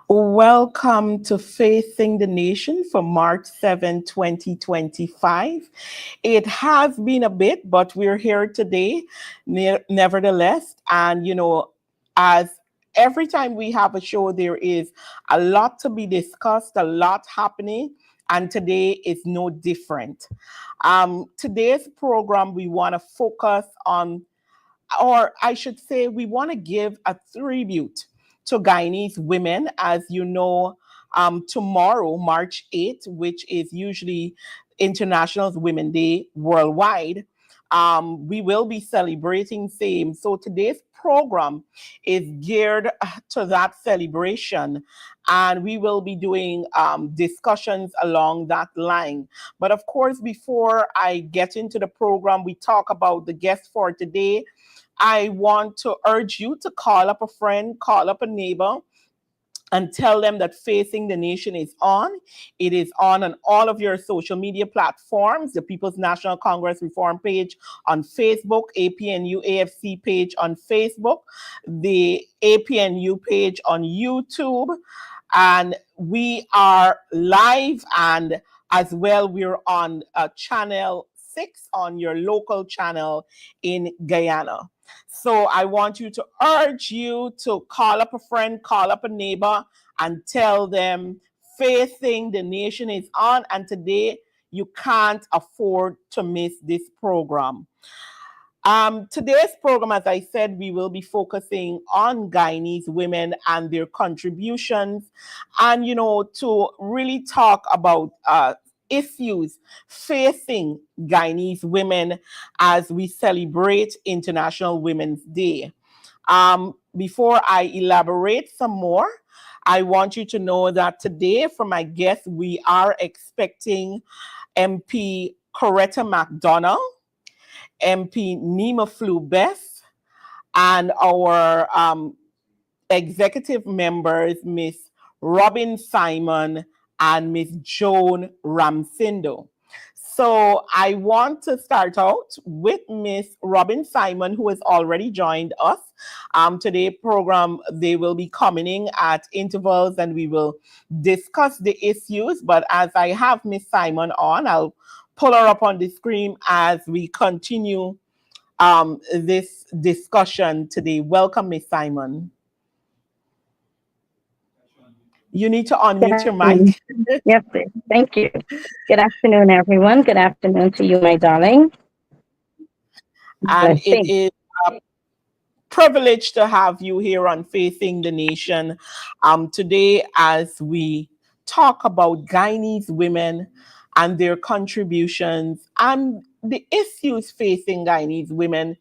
Welcome to Facing the Nation for March 7, 2025. It has been a bit, but we're here today, nevertheless. And, as every time we have a show, there is a lot to be discussed, a lot happening, and today is no different. Today's program, we want to focus on, or I should say, we want to give a tribute to Guyanese women. As you know, tomorrow, March 8th, which is usually International Women's Day worldwide, we will be celebrating same. So today's program is geared to that celebration, and we will be doing discussions along that line. But of course, before I get into the program, we talk about the guest for today. I want to urge you to call up a friend, call up a neighbor, and tell them that Facing the Nation is on. It is on all of your social media platforms, the People's National Congress Reform page on Facebook, APNU AFC page on Facebook, the APNU page on YouTube, and we are live, and as well we're on channel 6 on your local channel in Guyana. So I want you to urge you to call up a friend, call up a neighbor, and tell them Facing the Nation is on, and today you can't afford to miss this program. Today's program, as I said, we will be focusing on Guyanese women and their contributions, and to really talk about issues facing Guyanese women as we celebrate International Women's Day. Before I elaborate some more, I want you to know that today, for my guest, we are expecting MP Coretta McDonald, MP Nima Flu-Beth, and our executive members, Miss Robin Simon and Miss Joan Ramsindo. So I want to start out with Miss Robin Simon, who has already joined us. Today's program, they will be coming in at intervals and we will discuss the issues. But as I have Miss Simon on, I'll pull her up on the screen as we continue this discussion today. Welcome, Miss Simon. You need to Good unmute your afternoon. mic. Yes, please. Thank you. Good afternoon, everyone. Good afternoon to you, my darling. And Let's it see. is a privilege to have you here on Facing the Nation today as we talk about Guyanese women and their contributions and the issues facing Guyanese women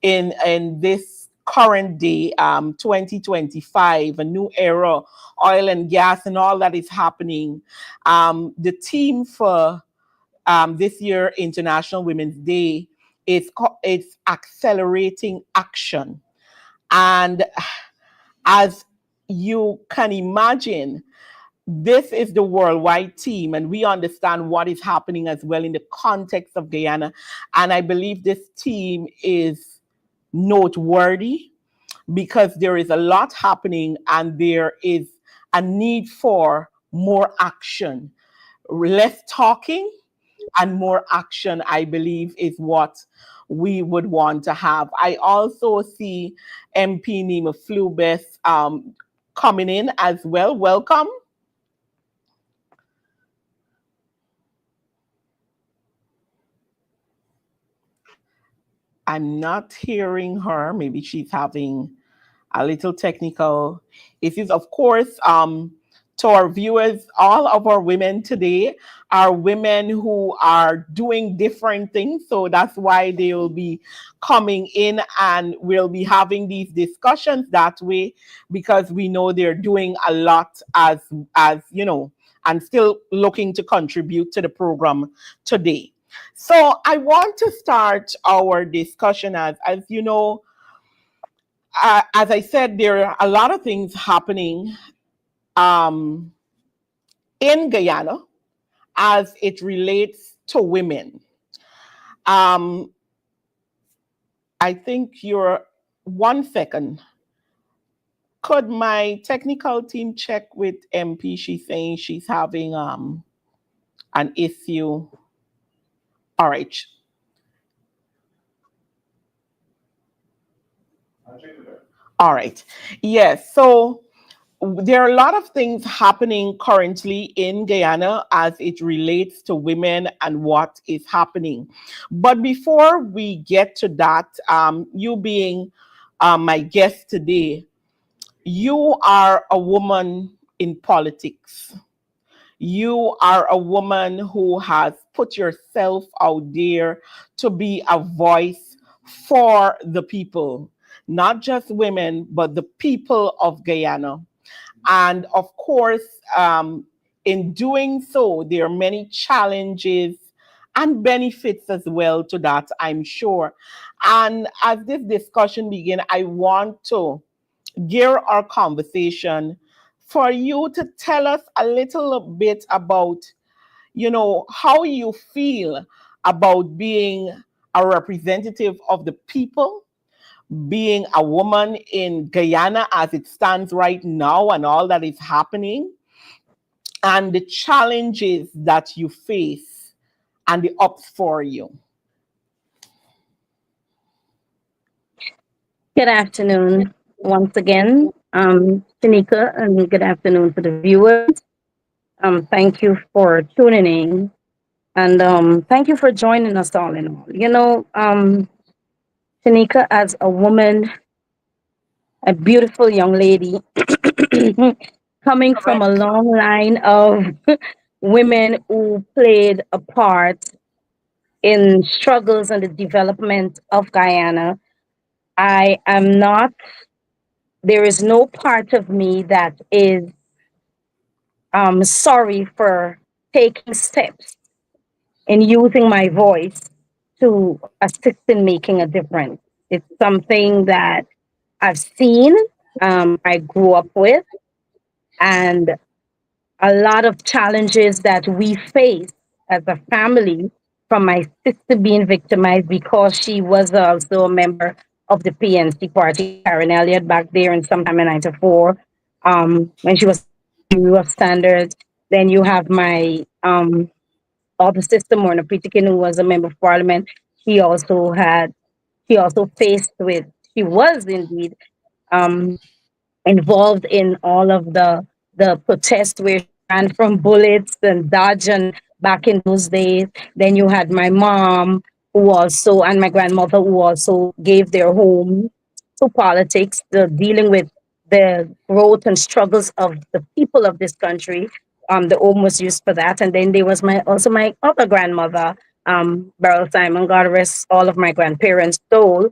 in this current day, 2025, a new era, oil and gas and all that is happening. The theme for this year International Women's Day is it's accelerating action. And as you can imagine, this is the worldwide team, and we understand what is happening as well in the context of Guyana. And I believe this team is noteworthy because there is a lot happening and there is a need for more action. Less talking and more action, I believe, is what we would want to have. I also see MP Nima Flu-Beth coming in as well. Welcome. I'm not hearing her. Maybe she's having a little technical issues. Of course, to our viewers, all of our women today are women who are doing different things. So that's why they will be coming in and we'll be having these discussions that way because we know they're doing a lot as and still looking to contribute to the program today. So I want to start our discussion as you know, as I said, there are a lot of things happening um, in Guyana as it relates to women. Um, I think you're 1 second. Could my technical team check with MP? She's saying she's having an issue. All right. All right. Yes. So there are a lot of things happening currently in Guyana as it relates to women and what is happening. But before we get to that, you being my guest today, you are a woman in politics. You are a woman who has put yourself out there to be a voice for the people, not just women, but the people of Guyana. And of course, in doing so, there are many challenges and benefits as well to that, I'm sure. And as this discussion begins, I want to gear our conversation for you to tell us a little bit about, how you feel about being a representative of the people, being a woman in Guyana as it stands right now and all that is happening, and the challenges that you face and the ups for you. Good afternoon once again, Shanika, and good afternoon to the viewers. Thank you for tuning in, and thank you for joining us all in all. Shanika, as a woman, a beautiful young lady, coming from a Correct. long line of women who played a part in struggles and the development of Guyana. I am not, there is no part of me that is sorry for taking steps and using my voice to assist in making a difference. It's something that I've seen, I grew up with, and a lot of challenges that we face as a family, from my sister being victimized because she was also a member of the PNC party, Karen Elliott, back there in sometime in 94, when she was fighting for Bureau of Standards. Then you have my other sister, Morna Pritikin, who was a member of parliament. She also had, she also faced with, she was indeed um, involved in all of the protests where she ran from bullets and dodge and back in those days. Then you had my mom who also and my grandmother who also gave their home to politics, the dealing with the growth and struggles of the people of this country. The home was used for that. And then there was my also my other grandmother, Beryl Simon, God rest all of my grandparents' soul,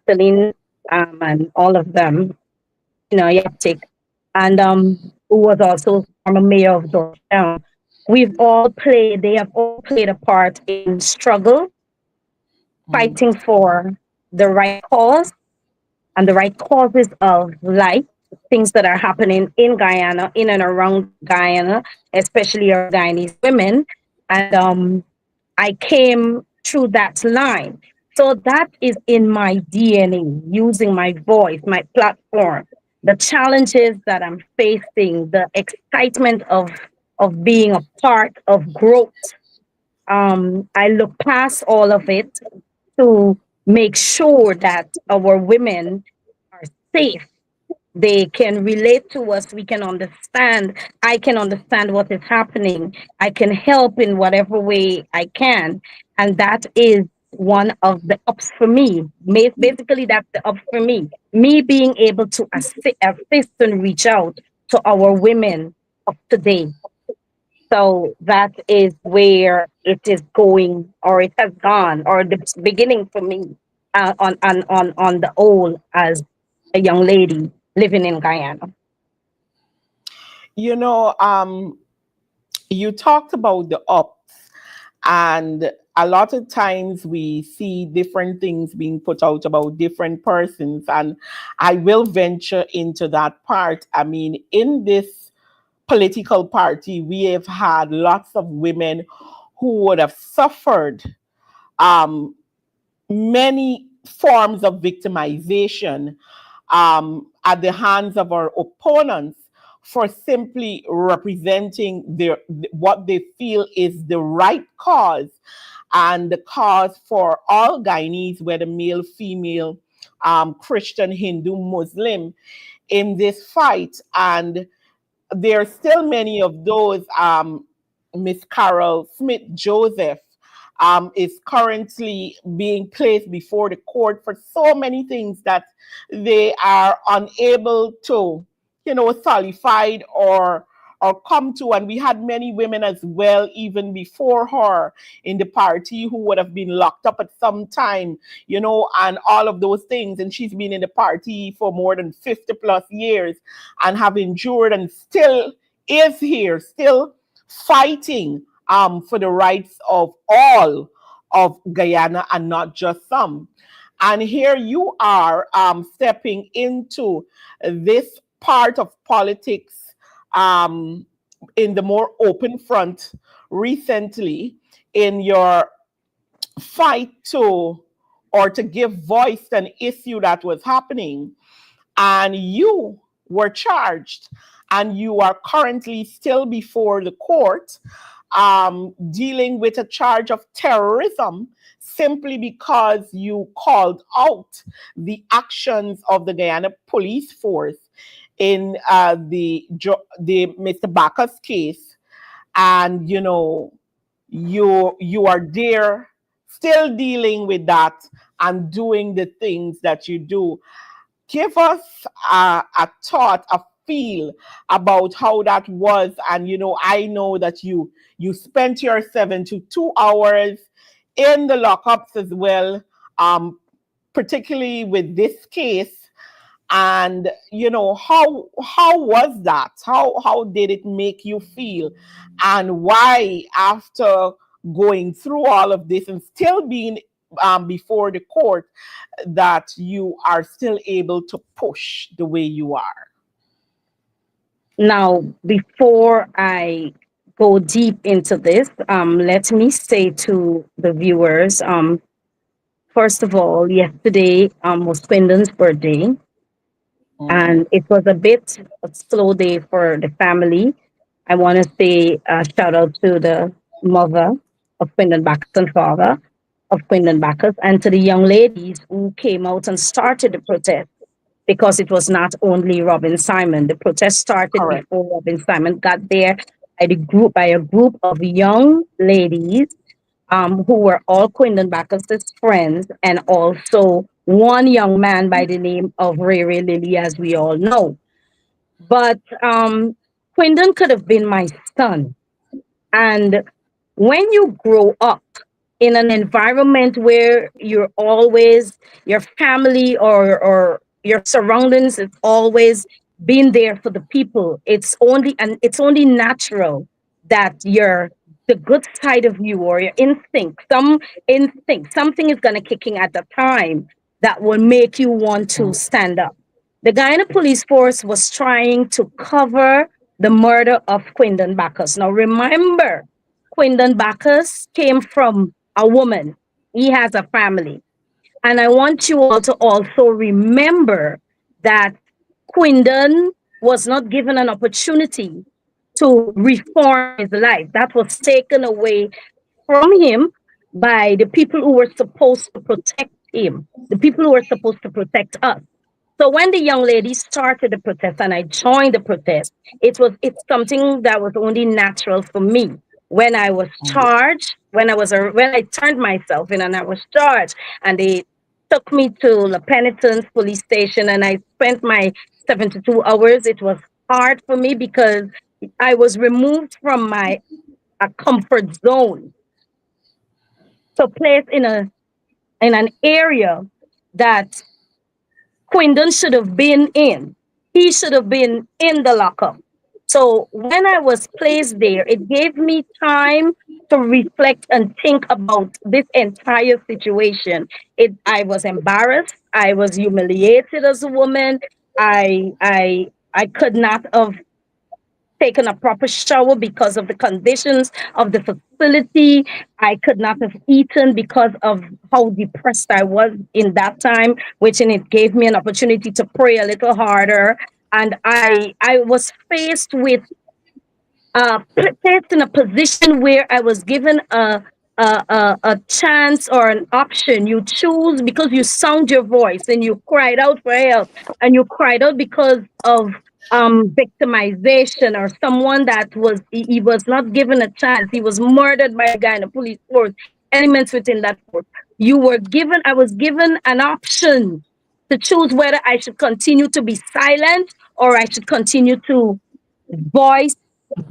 Celine, and all of them, Yaptik, and who was also former mayor of Georgetown. They have all played a part in struggle, Mm. fighting for the right cause and the right causes of life, things that are happening in Guyana, in and around Guyana, especially our Guyanese women. And I came through that line. So that is in my DNA, using my voice, my platform, the challenges that I'm facing, the excitement of being a part of growth. I look past all of it to make sure that our women are safe, they can relate to us, we can understand, I can understand what is happening, I can help in whatever way I can. And that is one of the ups for me. Basically, that's the up for me being able to assist and reach out to our women of today. So that is where it is going, or it has gone, or the beginning for me, on the whole, as a young lady living in Guyana. You know, you talked about the ups, and a lot of times we see different things being put out about different persons, and I will venture into that part. I mean, in this political party, we have had lots of women who would have suffered um, many forms of victimization at the hands of our opponents for simply representing what they feel is the right cause and the cause for all Guyanese, whether male, female, Christian, Hindu, Muslim, in this fight. And there are still many of those. Miss Carol Smith Joseph is currently being placed before the court for so many things that they are unable to, solidified or come to. And we had many women as well, even before her in the party, who would have been locked up at some time, and all of those things. And she's been in the party for more than 50 plus years and have endured and still is here, still fighting for the rights of all of Guyana and not just some. And here you are stepping into this part of politics in the more open front recently in your fight to or to give voice to an issue that was happening, and you were charged and you are currently still before the court dealing with a charge of terrorism simply because you called out the actions of the Guyana police force in the Mr. Bacchus case. And you are there still dealing with that and doing the things that you do. Give us a thought, a feel about how that was. And I know that you spent your 72 hours in the lockups as well, particularly with this case. And how was that? How did it make you feel? And why, after going through all of this and still being before the court, that you are still able to push the way you are? Now, before I go deep into this, let me say to the viewers, first of all, yesterday was Quindon's birthday, Mm-hmm. and it was a bit a slow day for the family. I want to say shout out to the mother of Quindon Bacchus and father of Quindon Bacchus, and to the young ladies who came out and started the protest, because it was not only Robin Simon. The protest started Correct. before Robin Simon got there by a group of young ladies who were all Quindon Bacchus's friends, and also one young man by the name of Ray Ray Lilly, as we all know. But Quindon could have been my son. And when you grow up in an environment where your family or your surroundings is always being there for the people, it's only natural that the good side of you or your instinct, something is gonna kick in at the time that will make you want to stand up. The Guyana Police Force was trying to cover the murder of Quindon Bacchus. Now remember, Quindon Bacchus came from a woman. He has a family. And I want you all to also remember that Quindon was not given an opportunity to reform his life. That was taken away from him by the people who were supposed to protect him, the people who were supposed to protect us. So when the young lady started the protest and I joined the protest, it's something that was only natural for me. When I was charged, when I turned myself in and I was charged, and they took me to La Penitence police station and I spent my 72 hours. It was hard for me because I was removed from my a comfort zone, so placed in an area that Quindon should have been in. He should have been in the lockup. So when I was placed there, it gave me time to reflect and think about this entire situation. I was embarrassed. I was humiliated as a woman. I could not have taken a proper shower because of the conditions of the facility. I could not have eaten because of how depressed I was in that time, which in it gave me an opportunity to pray a little harder. And I was faced with placed in a position where I was given a chance or an option. You choose because you sound your voice and you cried out for help, and you cried out because of victimization, or someone that was he was not given a chance. He was murdered by a guy in the police force, elements within that force. You were given I was given an option to choose whether I should continue to be silent or I should continue to voice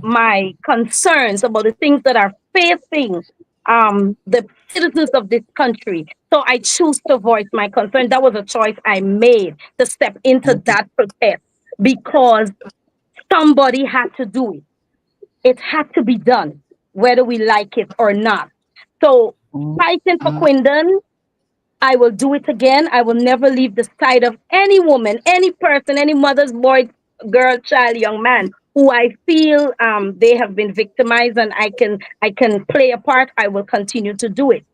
my concerns about the things that are facing the citizens of this country. So I choose to voice my concern. That was a choice I made to step into that protest because somebody had to do it. It had to be done, whether we like it or not. So fighting for Quindon, I will do it again. I will never leave the side of any woman, any person, any mother's boy, girl, child, young man who I feel they have been victimized, and I can play a part. I will continue to do it.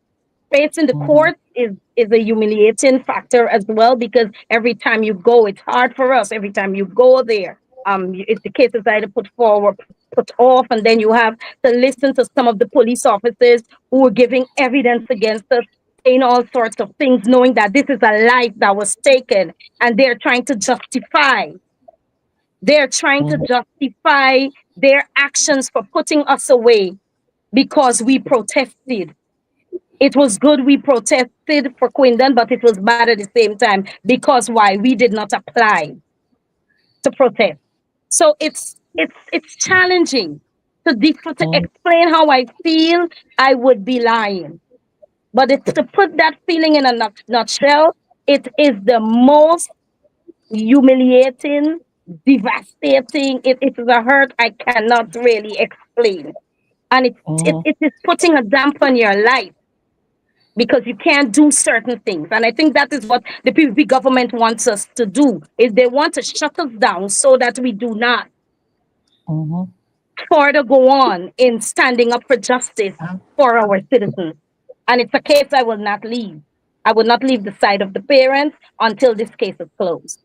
Facing the court is a humiliating factor as well, because every time you go, it's hard for us. Every time you go there, if the case is either put forward, put off, and then you have to listen to some of the police officers who are giving evidence against us, saying all sorts of things, knowing that this is a life that was taken, and they're trying to justify their actions for putting us away because we protested. It was good we protested for Quindon, but it was bad at the same time because why? We did not apply to protest. So it's challenging to explain how I feel. I would be lying, but it's to put that feeling in a nutshell. It is the most humiliating, devastating. It is a hurt I cannot really explain, and it is putting a damp on your life because you can't do certain things. And I think that is what the PVP government wants us to do, is they want to shut us down so that we do not further go on in standing up for justice for our citizens. And it's a case I will not leave. I will not leave the side of the parents until this case is closed.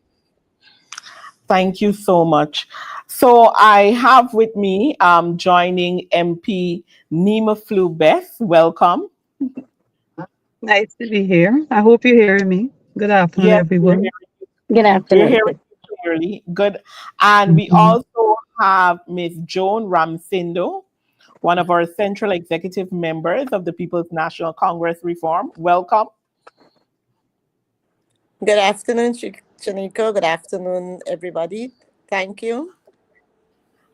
Thank you so much. So I have with me joining MP Nima Flu Beth. Welcome. Nice to be here. I hope you're hearing me. Good afternoon, Yes, everyone. Good we're afternoon, hearing sis. you clearly. Good. And we Mhm. also have Ms. Joan Ramsindo, one of our central executive members of the People's National Congress Reform. Welcome. Good afternoon, Shaneika. Good afternoon, everybody. Thank you.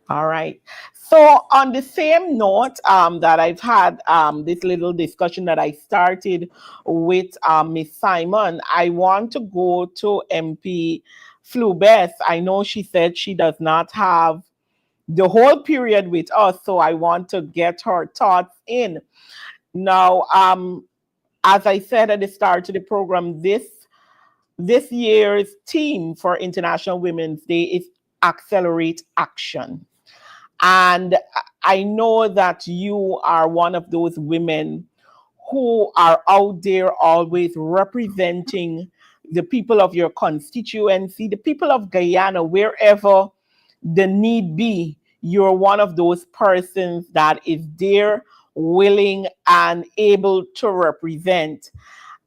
All right. So, on the same note that I've had this little discussion that I started with Miss Simon, I want to go to MP Flubeth. I know she said she does not have the whole period with us, so I want to get her thoughts in. Now, as I said at the start of the program, this year's theme for International Women's Day is Accelerate Action. And I know that you are one of those women who are out there always representing the people of your constituency, the people of Guyana, wherever the need be. You're one of those persons that is there, willing, and able to represent.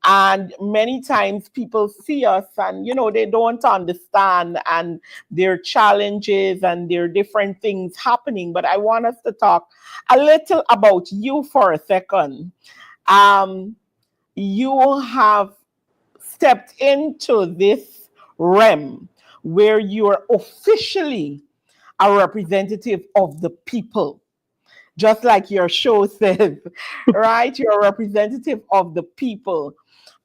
And many times people see us and they don't understand, and there are challenges and there are different things happening. But I want us to talk a little about you for a second. You have stepped into this realm where you are officially a representative of the people, just like your show says, right? You're a representative of the people,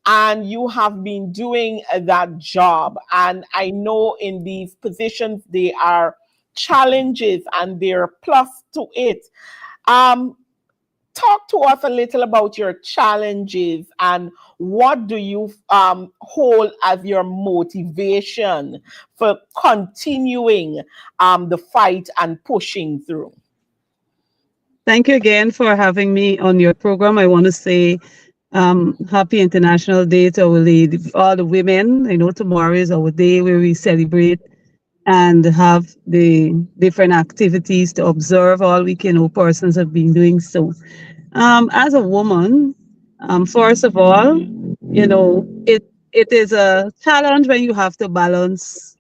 and you have been doing that job. And I know in these positions there are challenges and there are plus to it. Um, talk to us a little about your challenges and what do you hold as your motivation for continuing the fight and pushing through. Thank you again for having me on your program. I want to say happy International Day to our lady, all the women. I know tomorrow is our day where we celebrate and have the different activities to observe all week. Persons have been doing so. As a woman, first of all, it is a challenge when you have to balance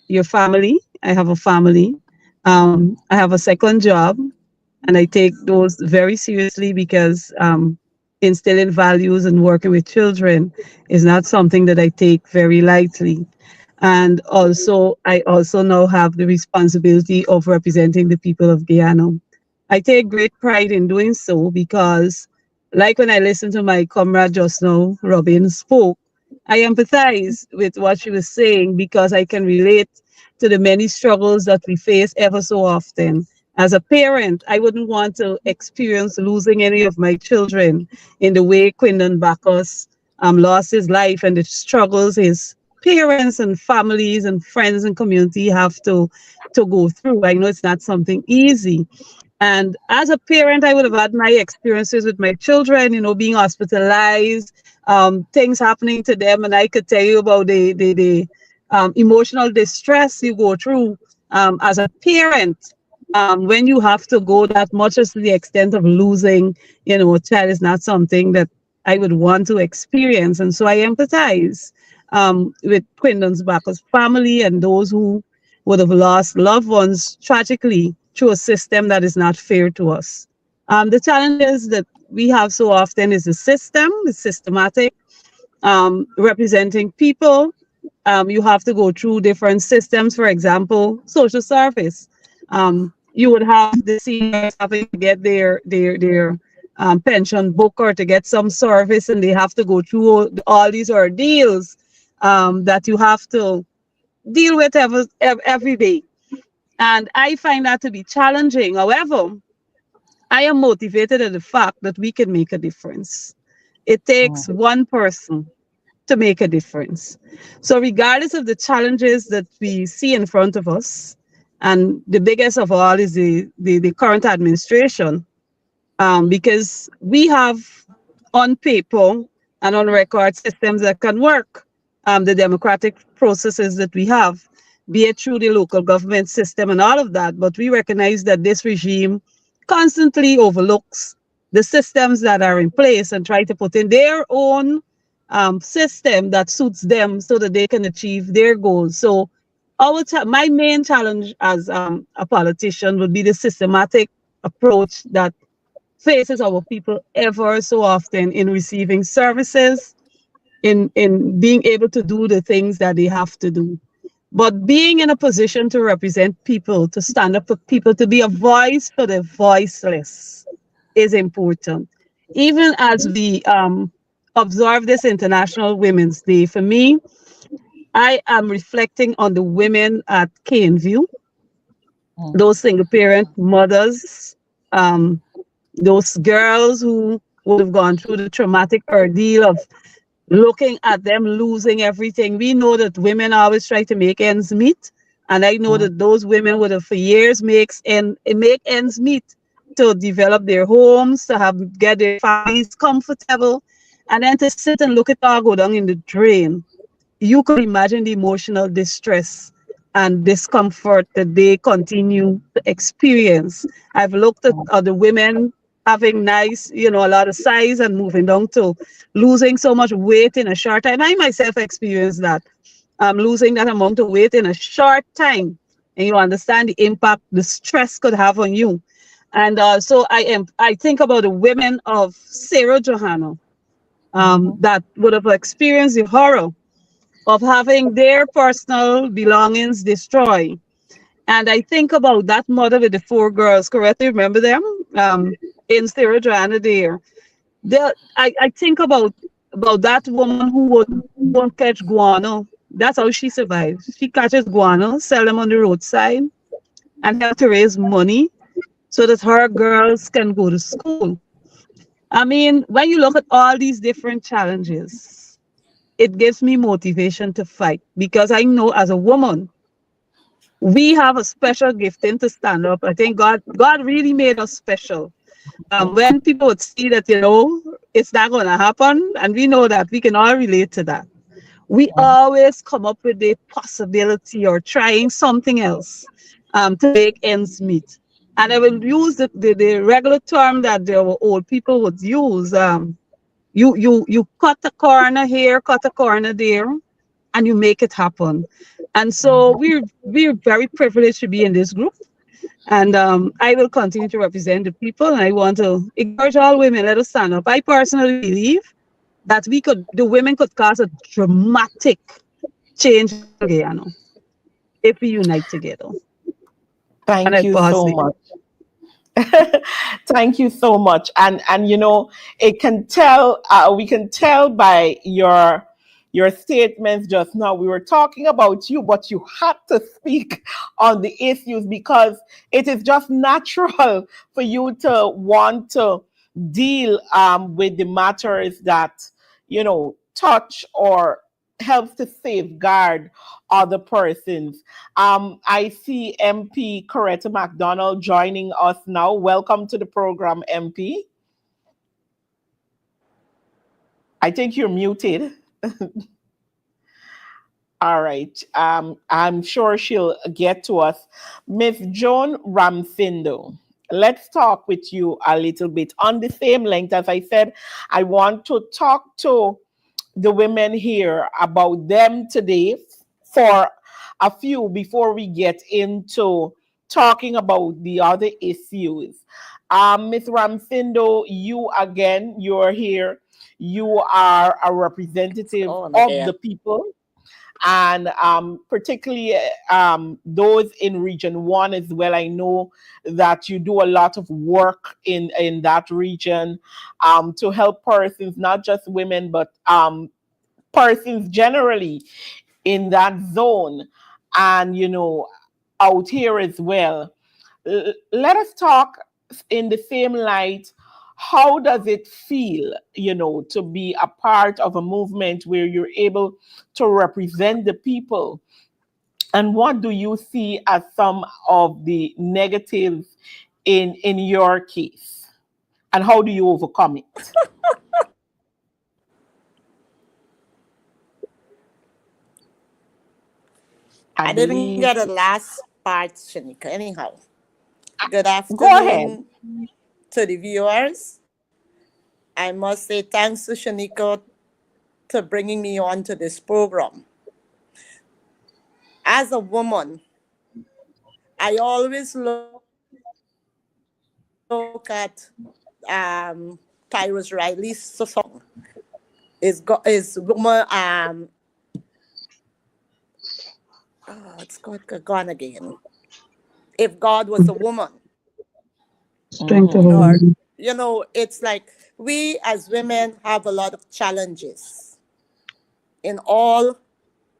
your family. I have a family. I have a second job, and I take those very seriously because instilling values and working with children is not something that I take very lightly. And also, I also now have the responsibility of representing the people of Guyana. I take great pride in doing so because, like when I listened to my comrade just now, Robin spoke, I empathize with what she was saying because I can relate to the many struggles that we face ever so often. As a parent, I wouldn't want to experience losing any of my children in the way Quindon Bacchus lost his life and the struggles his parents and families and friends and community have to go through. I know it's not something easy. And as a parent, I would have had my experiences with my children, being hospitalized, things happening to them. And I could tell you about the emotional distress you go through as a parent when you have to go that much as to the extent of losing, a child is not something that I would want to experience. And so I empathize with Quindon's Bacchus family and those who would have lost loved ones tragically through a system that is not fair to us. The challenges that we have so often is the system, is systematic, representing people. You have to go through different systems, for example, social service. You would have the seniors having to get their pension book or to get some service, and they have to go through all these ordeals that you have to deal with every day. And I find that to be challenging. However, I am motivated at the fact that we can make a difference. It takes one person to make a difference. So, regardless of the challenges that we see in front of us, and the biggest of all is the current administration, because we have on paper and on record systems that can work. The democratic processes that we have, be it through the local government system and all of that, but we recognize that this regime constantly overlooks the systems that are in place and try to put in their own system that suits them so that they can achieve their goals. So my main challenge as a politician would be the systematic approach that faces our people ever so often in receiving services, in being able to do the things that they have to do. But being in a position to represent people, to stand up for people, to be a voice for the voiceless is important. Even as we observe this International Women's Day, for me, I am reflecting on the women at Caneview, those single parent mothers, um, those girls who would have gone through the traumatic ordeal of looking at them losing everything. We know that women always try to make ends meet. And I know that those women would have for years make ends meet to develop their homes, to have get their families comfortable, and then to sit and look at all go down in the drain. You could imagine the emotional distress and discomfort that they continue to experience. I've looked at other women having nice, a lot of size and moving down to losing so much weight in a short time. I myself experienced that. Losing that amount of weight in a short time. And you understand the impact the stress could have on you. And so I think about the women of Sarah Johanna that would have experienced the horror of having their personal belongings destroyed. And I think about that mother with the four girls, correctly remember them? In Sarah Johanna there. I think about that woman who would go and catch guano. That's how she survives. She catches guano, sell them on the roadside, and have to raise money so that her girls can go to school. I mean, when you look at all these different challenges, it gives me motivation to fight because I know as a woman, we have a special gifting to stand up. I think God really made us special. When people would see that, it's not going to happen, and we know that we can all relate to that. We always come up with a possibility or trying something else to make ends meet. And I will use the regular term that the old people would use. You cut a corner here, cut a corner there, and you make it happen. And so we're very privileged to be in this group. And I will continue to represent the people. And I want to encourage all women, let us stand up. I personally believe that the women could cause a dramatic change in Guyana if we unite together. And Thank I you pause so there. much. Thank you so much. And it can tell we can tell by your statements just now. We were talking about you, but you had to speak on the issues because it is just natural for you to want to deal with the matters that touch or helps to safeguard other persons. I see MP Coretta McDonald joining us now. Welcome to the program, MP. I think you're muted. All right. I'm sure she'll get to us. Miss Joan Ramfindo, let's talk with you a little bit on the same length. As I said, I want to talk to the women here about them today for a few before we get into talking about the other issues. Ms. Ramfindo, you again, you're here. You are a representative Oh, of the Nadia. people, and particularly those in Region 1 as well. I know that you do a lot of work in that region to help persons, not just women, but persons generally in that zone and out here as well. Let us talk in the same light. How does it feel to be a part of a movement where you're able to represent the people, and what do you see as some of the negatives in your case, and how do you overcome it? I I didn't believe. get the last part, Shanika. Anyhow, good Go ahead. afternoon to the viewers. I must say thanks to Shanika to bringing me on to this program. As a woman, I always look at Tyrus Riley's song. Is woman it's gone again. If God was a woman, Strength of a Mhm. or woman. it's like we as women have a lot of challenges in all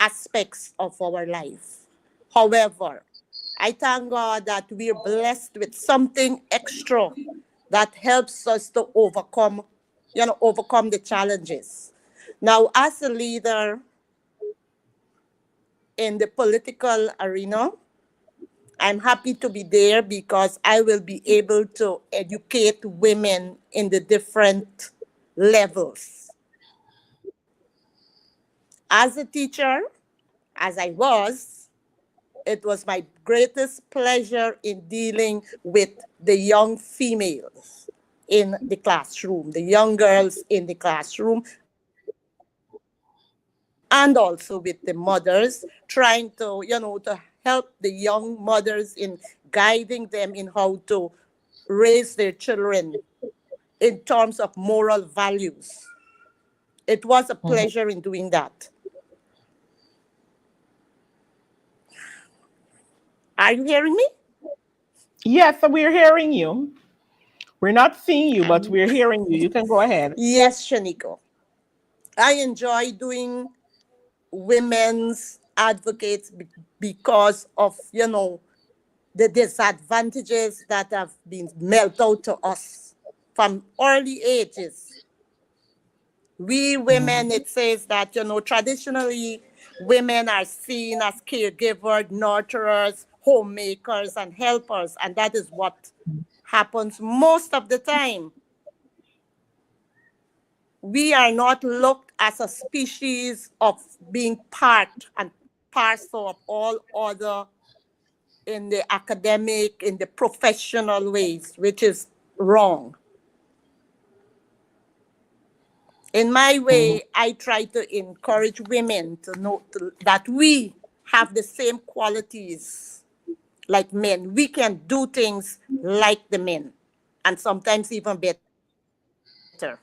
aspects of our life. However, I thank God that we're blessed with something extra that helps us to overcome the challenges. Now, as a leader in the political arena, I'm happy to be there because I will be able to educate women in the different levels. As a teacher, as I was, it was my greatest pleasure in dealing with the young females in the classroom, the young girls in the classroom, and also with the mothers, trying to help the young mothers in guiding them in how to raise their children in terms of moral values. It was a Mhm. pleasure in doing that. Are you hearing me? Yes, so we're hearing you. We're not seeing you, but Um, we're hearing you. You can go ahead. yes, Shaniko. I enjoy doing women's advocates because of the disadvantages that have been mailed out to us. from early ages. We women, it says that, traditionally, women are seen as caregivers, nurturers, homemakers, and helpers. And that is what happens most of the time. We are not looked as a species of being part and parcel of all other in the academic, in the professional ways, which is wrong. In my way, I try to encourage women to know that we have the same qualities like men. We can do things like the men, and sometimes even better.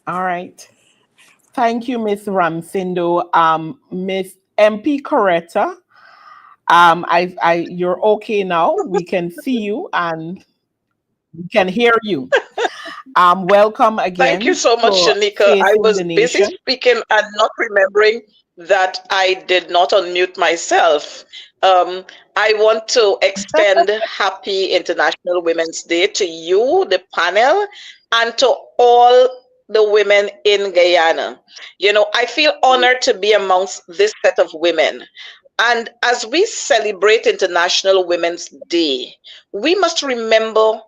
All right. Thank you, Miss Ramsindo. Miss MP Coretta, you're okay now. We can see you and can hear you. Welcome Thank you again so much, to Shanika. I Facing was the busy Nation. speaking and not remembering that I did not unmute myself. Um, I want to extend happy International Women's Day to you, the panel, and to all the women in Guyana. I feel honored to be amongst this set of women. And as we celebrate International Women's Day, we must remember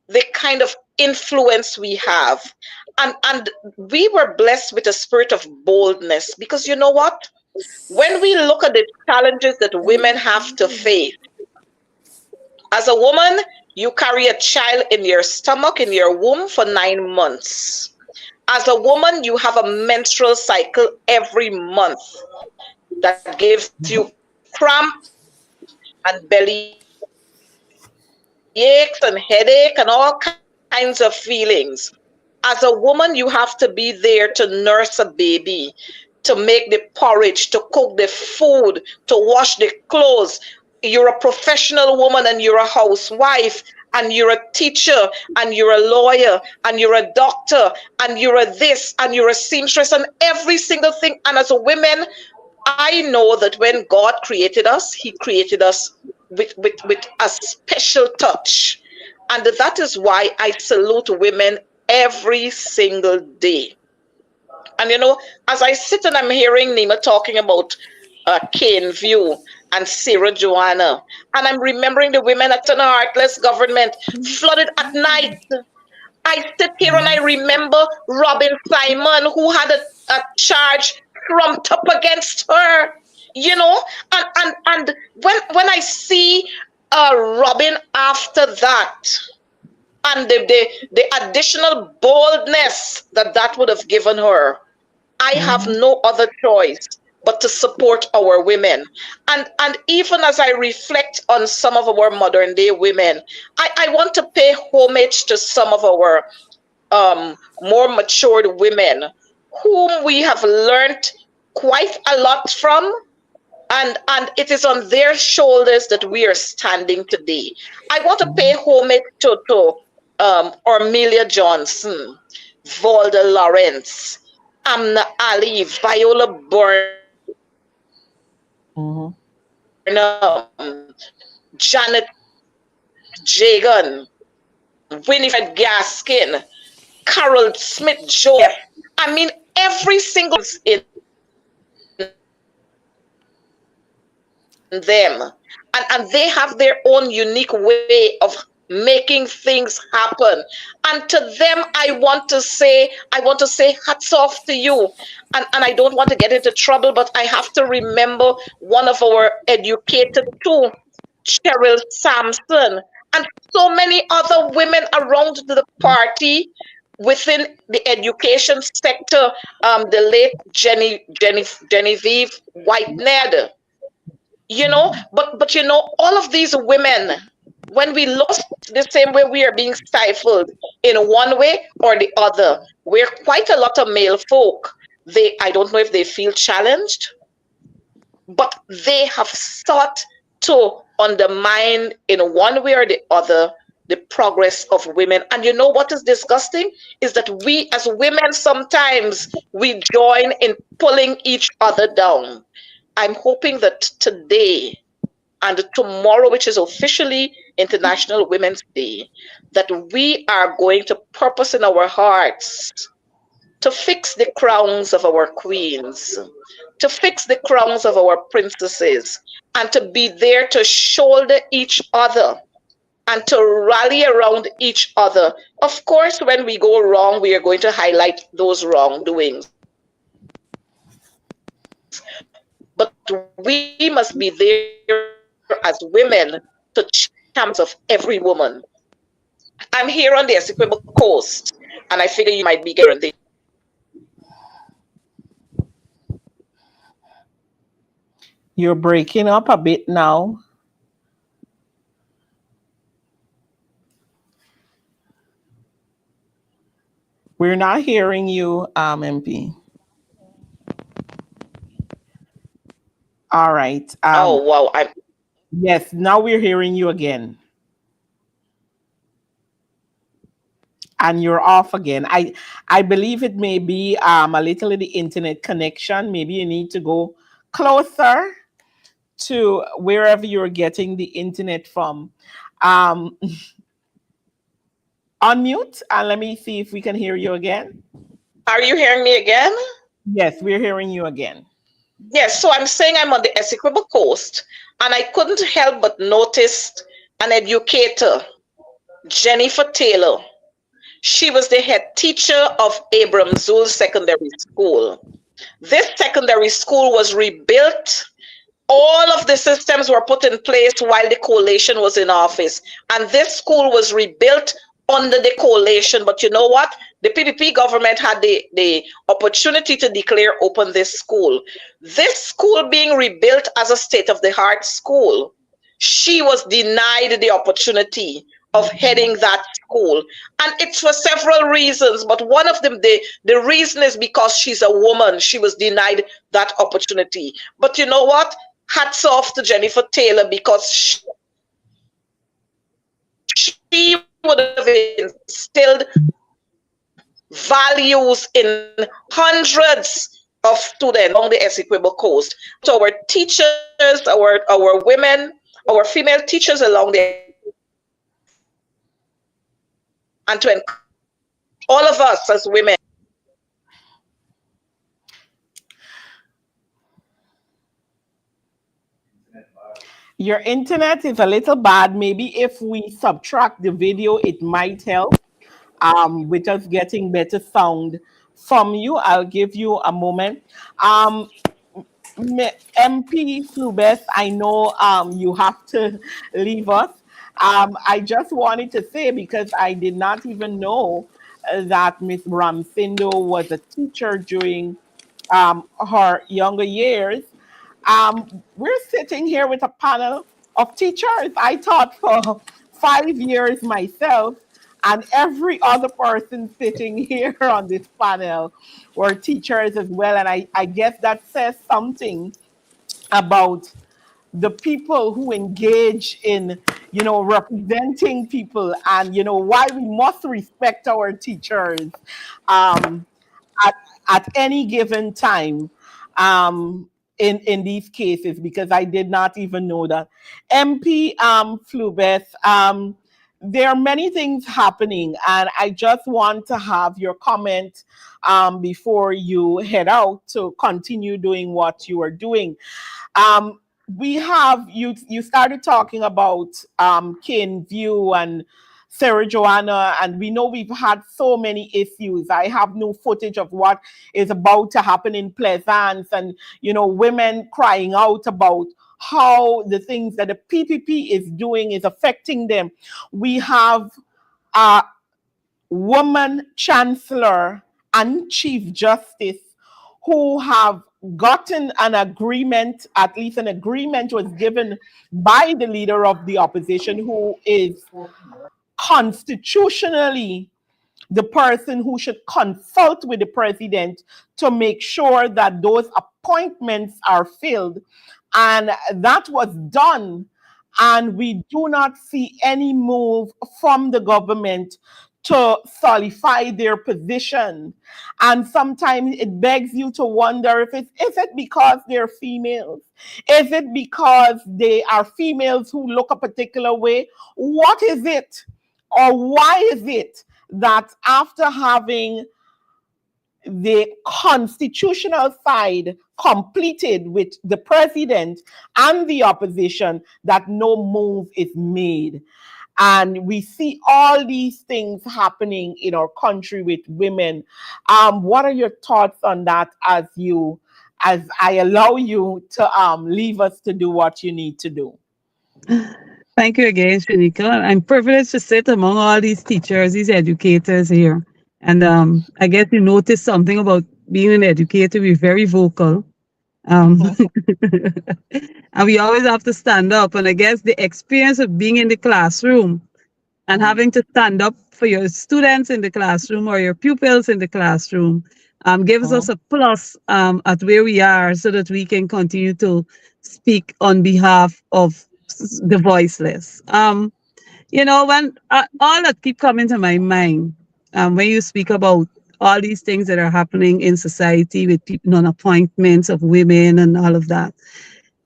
the kind of influence we have. And we were blessed with a spirit of boldness because you know what? When we look at the challenges that women have to face, as a woman, you carry a child in your stomach, in your womb for 9 months. As a woman, you have a menstrual cycle every month that gives you cramp and belly aches and headache and all kinds of feelings. As a woman, you have to be there to nurse a baby, to make the porridge, to cook the food, to wash the clothes. You're a professional woman and you're a housewife, and you're a teacher, and you're a lawyer, and you're a doctor, and you're a this, and you're a seamstress, and every single thing. And as a women, I know that when God created us, He created us with a special touch. And that is why I salute women every single day. And as I sit and I'm hearing Nima talking about Cane View and Sarah Joanna, and I'm remembering the women at an heartless government flooded at night. I sit here and I remember Robin Simon, who had a charge trumped up against her. You know, and when I see Robin after that, and the additional boldness that that would have given her, I have no other choice but to support our women. And even as I reflect on some of our modern day women, I want to pay homage to some of our more matured women whom we have learned quite a lot from, and it is on their shoulders that we are standing today. I want to pay homage to Ormelia Johnson, Volda Lawrence, Amna Ali, Viola Burnham, Mhm. Janet Jagan, Winifred Gaskin, Carol Smith Joseph. I mean, every single in them. And they have their own unique way of making things happen. And to them I want to say hats off to you. And I don't want to get into trouble, but I have to remember one of our educated too, Cheryl Sampson, and so many other women around the party within the education sector, the late Genevieve Whitened, but all of these women, when we look the same way, we are being stifled in one way or the other. We're quite a lot of male folk. I don't know if they feel challenged, but they have sought to undermine in one way or the other the progress of women. And you know what is disgusting is that we as women sometimes we join in pulling each other down. I'm hoping that today and tomorrow, which is officially International Women's Day, that we are going to purpose in our hearts to fix the crowns of our queens, to fix the crowns of our princesses, and to be there to shoulder each other and to rally around each other. Of course, when we go wrong, we are going to highlight those wrongdoings. But we must be there as women to champion the rights of every woman. I'm here on the Essequibo Coast, and I figure you might be getting there. You're breaking up a bit now. We're not hearing you, MP. All right. Oh, wow. Yes, now we're hearing you again. And you're off again. I believe it may be a little of the internet connection. Maybe you need to go closer to wherever you're getting the internet from. Um, Unmute and let me see if we can hear you again. Are you hearing me again? Yes, we're hearing you again. Yes, so I'm saying I'm on the Essequibo Coast, and I couldn't help but notice an educator, Jennifer Taylor. She was the head teacher of Abram Zul Secondary School. This secondary school was rebuilt. All of the systems were put in place while the coalition was in office. And this school was rebuilt under the coalition. But you know what? The PPP government had the opportunity to declare open this school. This school being rebuilt as a state-of-the-art school, she was denied the opportunity of heading that school. And it's for several reasons, but one of them, the reason is because she's a woman. She was denied that opportunity. But you know what? Hats off to Jennifer Taylor, because she would have instilled values in hundreds of students along the Essequibo Coast. To our teachers, our women, our female teachers along the and to all of us as women. Your internet is a little bad. Maybe if we subtract the video, it might help with us getting better sound from you. I'll give you a moment. MP Flubes, I know you have to leave us. I just wanted to say, because I did not even know that Miss Ramsindo was a teacher during her younger years. We're sitting here with a panel of teachers. I taught for 5 years myself, and every other person sitting here on this panel were teachers as well. And I guess that says something about the people who engage in, representing people, and, why we must respect our teachers. Um, at, at any given time, in these cases, because I did not even know that. MP Flubeth, there are many things happening, and I just want to have your comment before you head out to continue doing what you are doing. Um, we have you started talking about Kin View and Sarah Joanna, and we know we've had so many issues. I have no footage of what is about to happen in Pleasance, and women crying out about how the things that the PPP is doing is affecting them. We have a woman chancellor and chief justice who have gotten an agreement, at least an agreement was given by the leader of the opposition, who is constitutionally the person who should consult with the president to make sure that those appointments are filled. And that was done. And we do not see any move from the government to solidify their position. And sometimes it begs you to wonder if is it because they're females? Is it because they are females who look a particular way? What is it? Or why is it that after having the constitutional side completed with the president and the opposition, that no move is made? And we see all these things happening in our country with women. What are your thoughts on that as I allow you to leave us to do what you need to do? Thank you again, Shanika. I'm privileged to sit among all these teachers, these educators here. And I guess you noticed something about being an educator. We're very vocal. Um, Mhm. and we always have to stand up. And I guess the experience of being in the classroom and Mhm. having to stand up for your students in the classroom or your pupils in the classroom gives us Mhm. a plus at where we are so that we can continue to speak on behalf of the voiceless. When all that keep coming to my mind when you speak about all these things that are happening in society with people on appointments of women and all of that,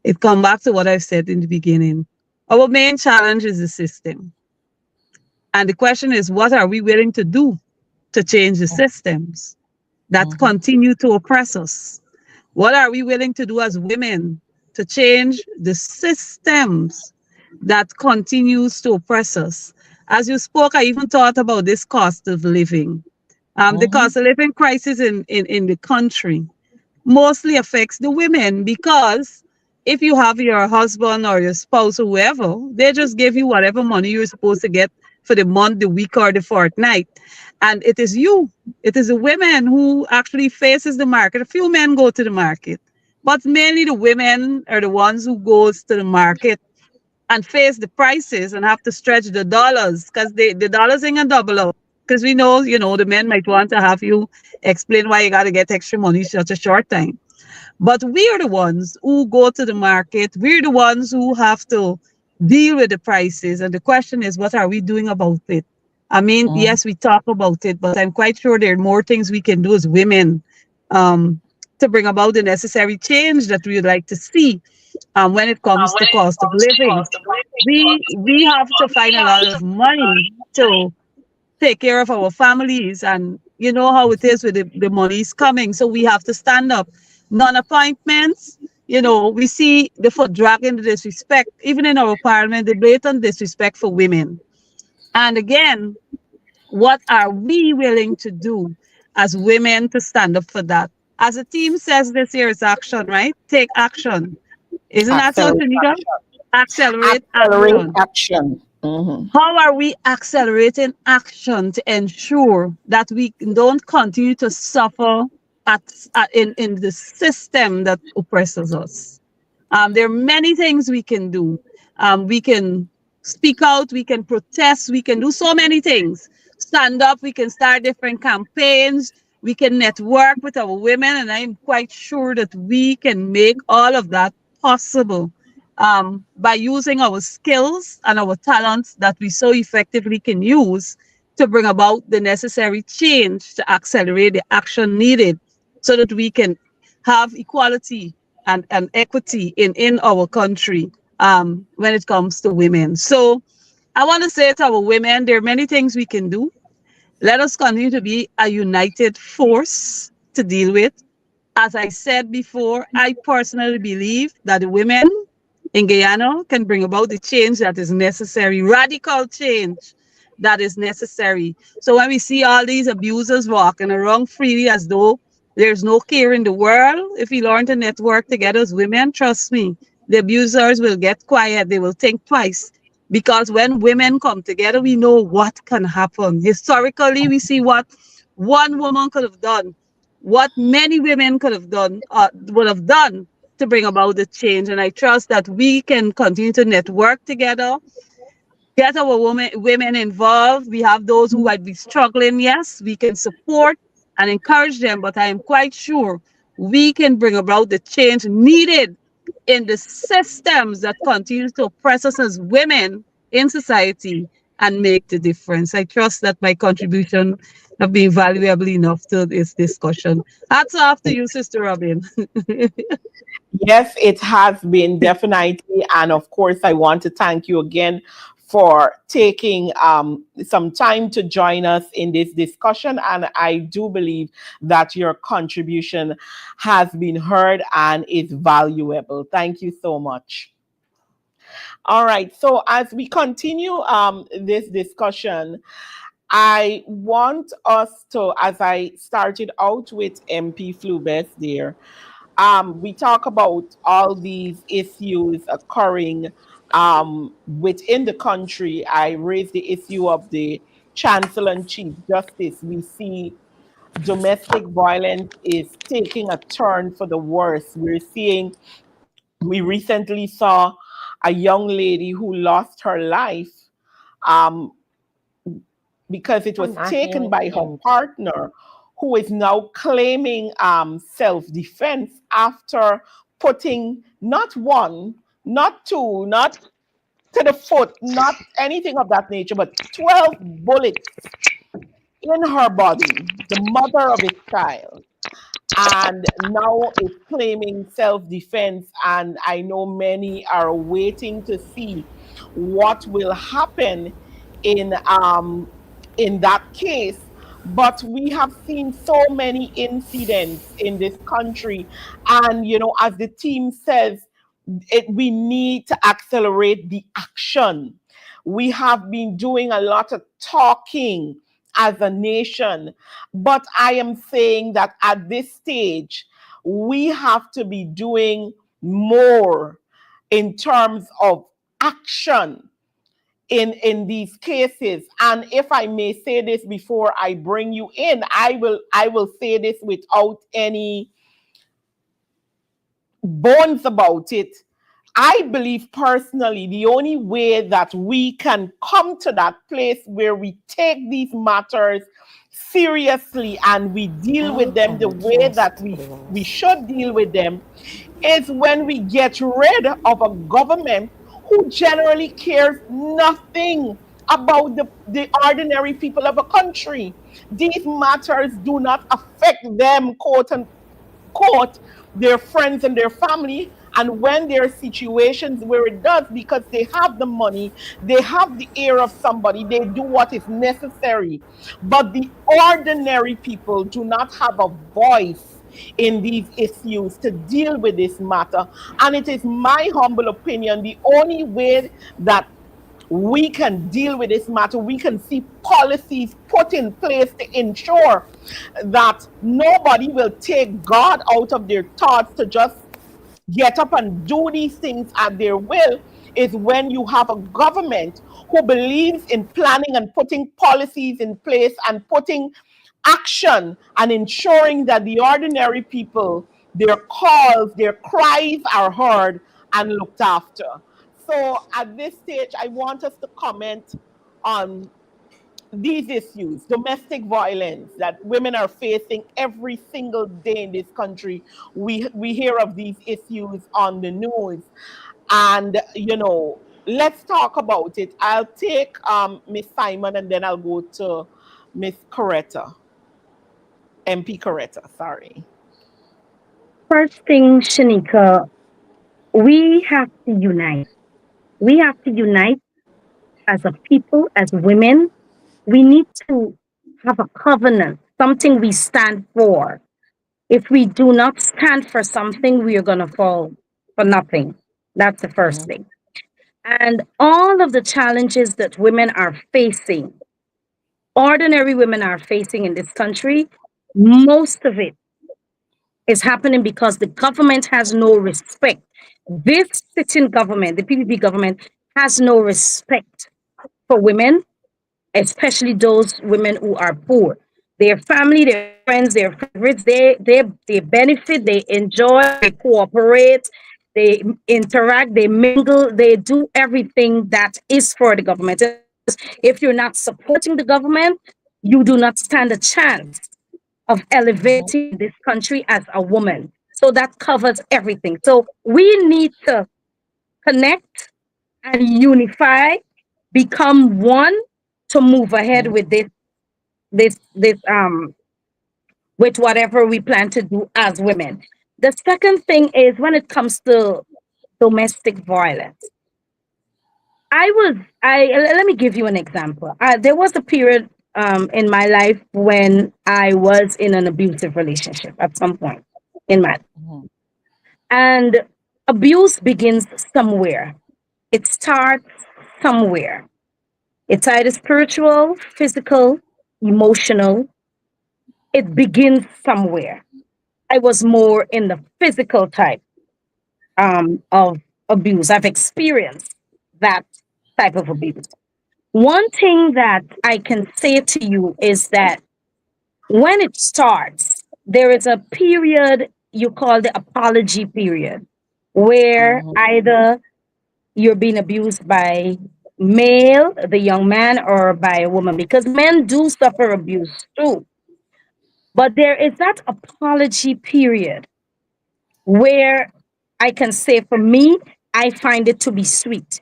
it come back to what I've said in the beginning. Our main challenge is the system. And the question is, what are we willing to do to change the systems that Mhm. continue to oppress us? What are we willing to do as women to change the systems that continues to oppress us? As you spoke, I even thought about this cost of living. The Mhm. cost of living crisis in the country mostly affects the women because if you have your husband or your spouse or whoever, they just give you whatever money you're supposed to get for the month, the week, or the fortnight. And it is the women who actually faces the market. A few men go to the market, but mainly the women are the ones who goes to the market and face the prices and have to stretch the dollars because the dollars ain't gonna double up. Because we know, the men might want to have you explain why you got to get extra money in such a short time. But we're the ones who go to the market. We're the ones who have to deal with the prices. And the question is, what are we doing about it? I mean, Mhm. yes, we talk about it, but I'm quite sure there are more things we can do as women um, to bring about the necessary change that we would like to see when it comes to cost of living. We have to find a lot of money to take care of our families, and you know how it is with the money is coming, so we have to stand up. Non-appointments, we see the foot dragging, the disrespect even in our parliament, the blatant disrespect for women. And again, what are we willing to do as women to stand up for that? As a team says, this year is action, right? Take action. Isn't that so, Accelerate. Shanika? Accelerate Accelerate action. action. Mhm. How are we accelerating action to ensure that we don't continue to suffer in the system that oppresses us? There are many things we can do. We can speak out, we can protest, we can do so many things. Stand up, we can start different campaigns, we can network with our women, and I'm quite sure that we can make all of that possible by using our skills and our talents that we so effectively can use to bring about the necessary change to accelerate the action needed so that we can have equality and equity in our country when it comes to women. So I want to say to our women, there are many things we can do. Let us continue to be a united force to deal with. As I said before, I personally believe that the women in Guyana can bring about the change that is necessary, radical change that is necessary. So when we see all these abusers walking around freely as though there's no care in the world, if we learn to network together as women, trust me, the abusers will get quiet. They will think twice. Because when women come together, we know what can happen. Historically, we see what one woman could have done, what many women could have done, would have done to bring about the change. And I trust that we can continue to network together, get our women involved. We have those who might be struggling. Yes, we can support and encourage them, but I am quite sure we can bring about the change needed in the systems that continue to oppress us as women in society. and make the difference. I trust that my contribution have been valuable enough to this discussion. Hats off to you, Sister Robin. Yes, it has been definitely. And of course, I want to thank you again for taking some time to join us in this discussion. And I do believe that your contribution has been heard and is valuable. Thank you so much. All right. So as we continue this discussion, I want us to, as I started out with MP Flubes there, we talk about all these issues occurring within the country. I raised the issue of the Chancellor and Chief Justice. We see domestic violence is taking a turn for the worse. We recently saw a young lady who lost her life um, because it was I'm not taken hearing by her him. partner, who is now claiming self defense after putting not one, not two, not to the foot, not anything of that nature, but 12 bullets in her body, the mother of his child, and now it's claiming self-defense. And I know many are waiting to see what will happen in um in that case. But we have seen so many incidents in this country, and as the team says, we need to accelerate the action. We have been doing a lot of talking as a nation, but I am saying that at this stage, we have to be doing more in terms of action in these cases. And if I may say this before I bring you in, I will say this without any bones about it. I believe personally the only way that we can come to that place where we take these matters seriously and we deal with I them the am way that just we lost. should deal with them is when we get rid of a government who generally cares nothing about the ordinary people of a country. These matters do not affect them, quote unquote, court, their friends and their family. And when there are situations where it does, because they have the money, they have the ear of somebody, they do what is necessary. But the ordinary people do not have a voice in these issues to deal with this matter. And it is my humble opinion the only way that we can deal with this matter, we can see policies put in place to ensure that nobody will take God out of their thoughts to just get up and do these things at their will, is when you have a government who believes in planning and putting policies in place and putting action and ensuring that the ordinary people, their calls, their cries are heard and looked after. So at this stage, I want us to comment on these issues, domestic violence that women are facing every single day in this country. We hear of these issues on the news, and let's talk about it. I'll take Miss Simon, and then I'll go to Miss Coretta, MP Coretta. Sorry. First thing, Shanika, we have to unite. We have to unite as a people, as women. We need to have a covenant, something we stand for. If we do not stand for something, we are going to fall for nothing. That's the first thing. And all of the challenges that women are facing, ordinary women are facing in this country, most of it is happening because the government has no respect. This sitting government, the PPP government, has no respect for women, especially those women who are poor. Their family, their friends, their favorites, they benefit, they enjoy, they cooperate, they interact, they mingle, they do everything that is for the government. If you're not supporting the government, you do not stand a chance of elevating this country as a woman. So that covers everything. So we need to connect and unify, become one, to move ahead Mhm. with this with whatever we plan to do as women. The second thing is when it comes to domestic violence. I let me give you an example. There was a period in my life when I was in an abusive relationship at some point in my, Mhm. and abuse begins somewhere. It starts somewhere. It's either spiritual, physical, emotional. It begins somewhere. I was more in the physical type of abuse. I've experienced that type of abuse. One thing that I can say to you is that when it starts, there is a period you call the apology period, where Mhm. either you're being abused by male, the young man, or by a woman, because men do suffer abuse too. But there is that apology period where I can say for me, I find it to be sweet.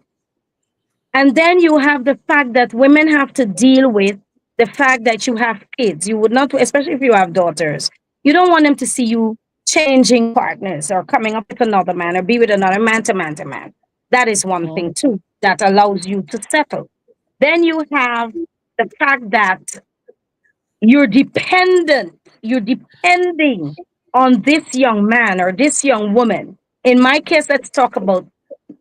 And then you have the fact that women have to deal with the fact that you have kids. You would not, especially if you have daughters, you don't want them to see you changing partners or coming up with another man or be with another man to man to man. That is one thing Mhm. too that allows you to settle. Then you have the fact that you're dependent, you're depending on this young man or this young woman. In my case, let's talk about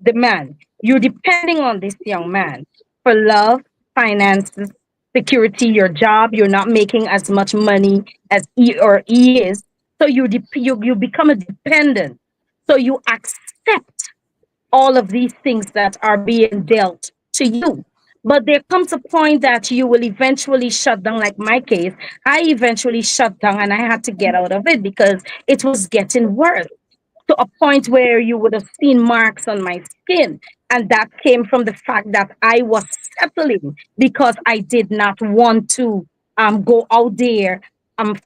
the man. You're depending on this young man for love, finances, security, your job. You're not making as much money as he is. So you become a dependent. So you accept all of these things that are being dealt to you. But there comes a point that you will eventually shut down. Like my case, I eventually shut down and I had to get out of it because it was getting worse to a point where you would have seen marks on my skin. And that came from the fact that I was settling because I did not want to go out there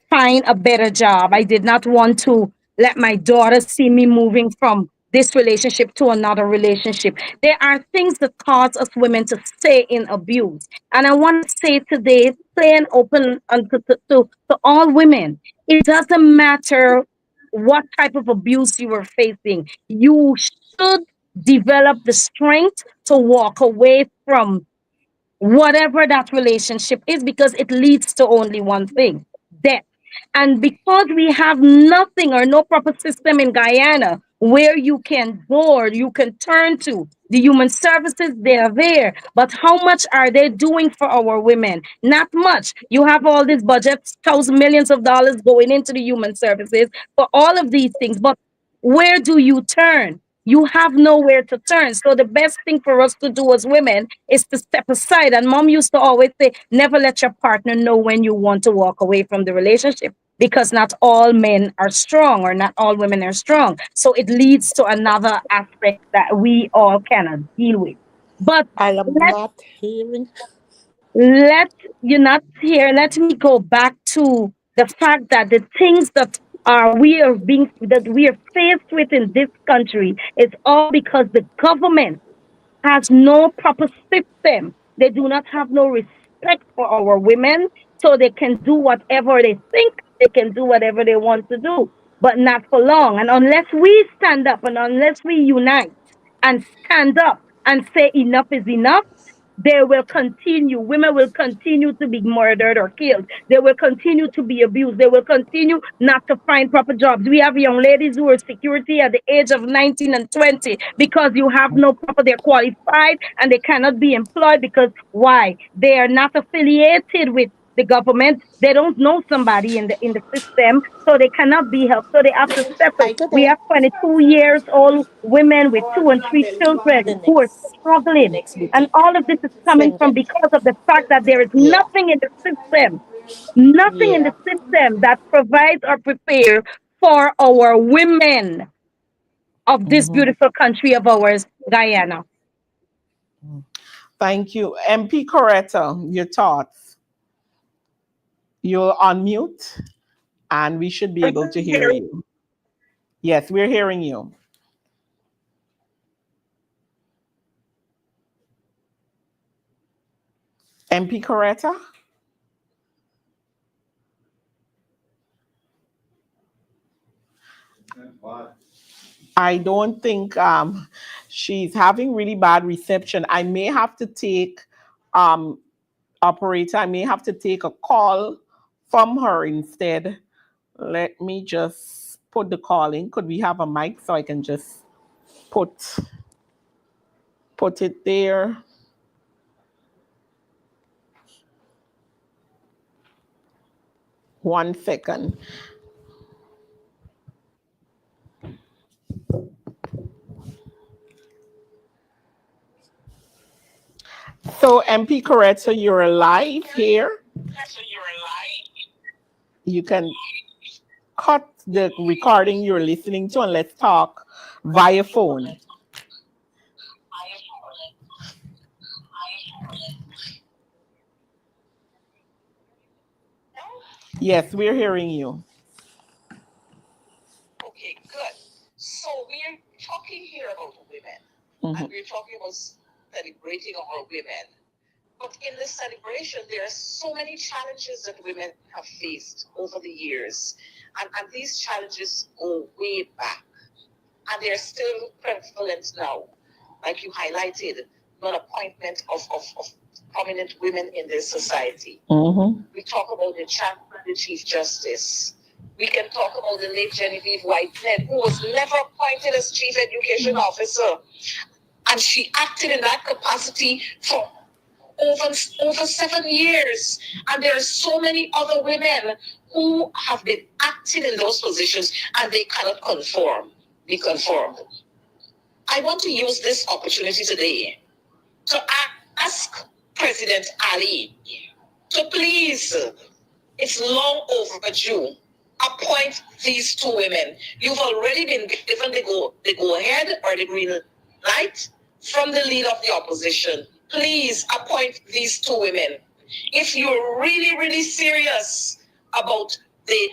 find a better job. I did not want to let my daughter see me moving from this relationship to another relationship. There are things that cause us women to stay in abuse. And I want to say today, plain open to all women, it doesn't matter what type of abuse you are facing. You should develop the strength to walk away from whatever that relationship is because it leads to only one thing, death. And because we have nothing or no proper system in Guyana where you can go or you can turn to, the human services, they are there. But how much are they doing for our women? Not much. You have all these budgets, thousands, millions of dollars going into the human services for all of these things. But where do you turn? You have nowhere to turn. So the best thing for us to do as women is to step aside. And mom used to always say, never let your partner know when you want to walk away from the relationship because not all men are strong or not all women are strong. So it leads to another aspect that we all cannot deal with. But I am let not hearing. let you not here. Let me go back to the fact that the things that are we are being that we are faced with in this country is all because the government has no proper system. They do not have no respect for our women, so they can do whatever they think they can do whatever they want to do, but not for long. And unless we stand up and unless we unite and stand up and say enough is enough, they will continue. Women will continue to be murdered or killed. They will continue to be abused. They will continue not to find proper jobs. We have young ladies who are security at the age of 19 and 20 because you have no proper, they're qualified and they cannot be employed because why? They are not affiliated with the government. They don't know somebody in the system, so they cannot be helped. So they have to settle. Hi, good We day. have 22 years old women with two and three The children who are next, the struggling, next and boutique. all of this is coming Swing from it. because of the fact that there is Yeah. nothing in the system, nothing in the Yeah. system that provides or prepare for our women of this Mhm. beautiful country of ours, Guyana. Thank you. MP Coretta, your thoughts. You're on mute and we should be able to hear you. Yes, we're hearing you. MP Coretta? I don't think she's having really bad reception. I may have to take um, operator. I may have to take a call from her instead. Let me just put the call in. Could we have a mic so I can just put it there? One second. So MP Coretta, you're live here. You can cut the recording you're listening to and let's talk via phone. Yes, we're hearing you. Okay, good. So we're talking here about women, and we're talking about celebrating our women. But in this celebration, there are so many challenges that women have faced over the years. And these challenges go way back. And they're still prevalent now. Like you highlighted, non-appointment of prominent women in this society. We talk about the chaplain, the Chief Justice. We can talk about the late Genevieve Whitehead, who was never appointed as Chief Education Officer. And she acted in that capacity for over 7 years. And there are so many other women who have been acting in those positions and they cannot be conformed. I want to use this opportunity today to ask President Ali to please, it's long overdue, appoint these two women. You've already been given the go ahead or the green light from the leader of the opposition. Please appoint these two women. If you're really, really serious about the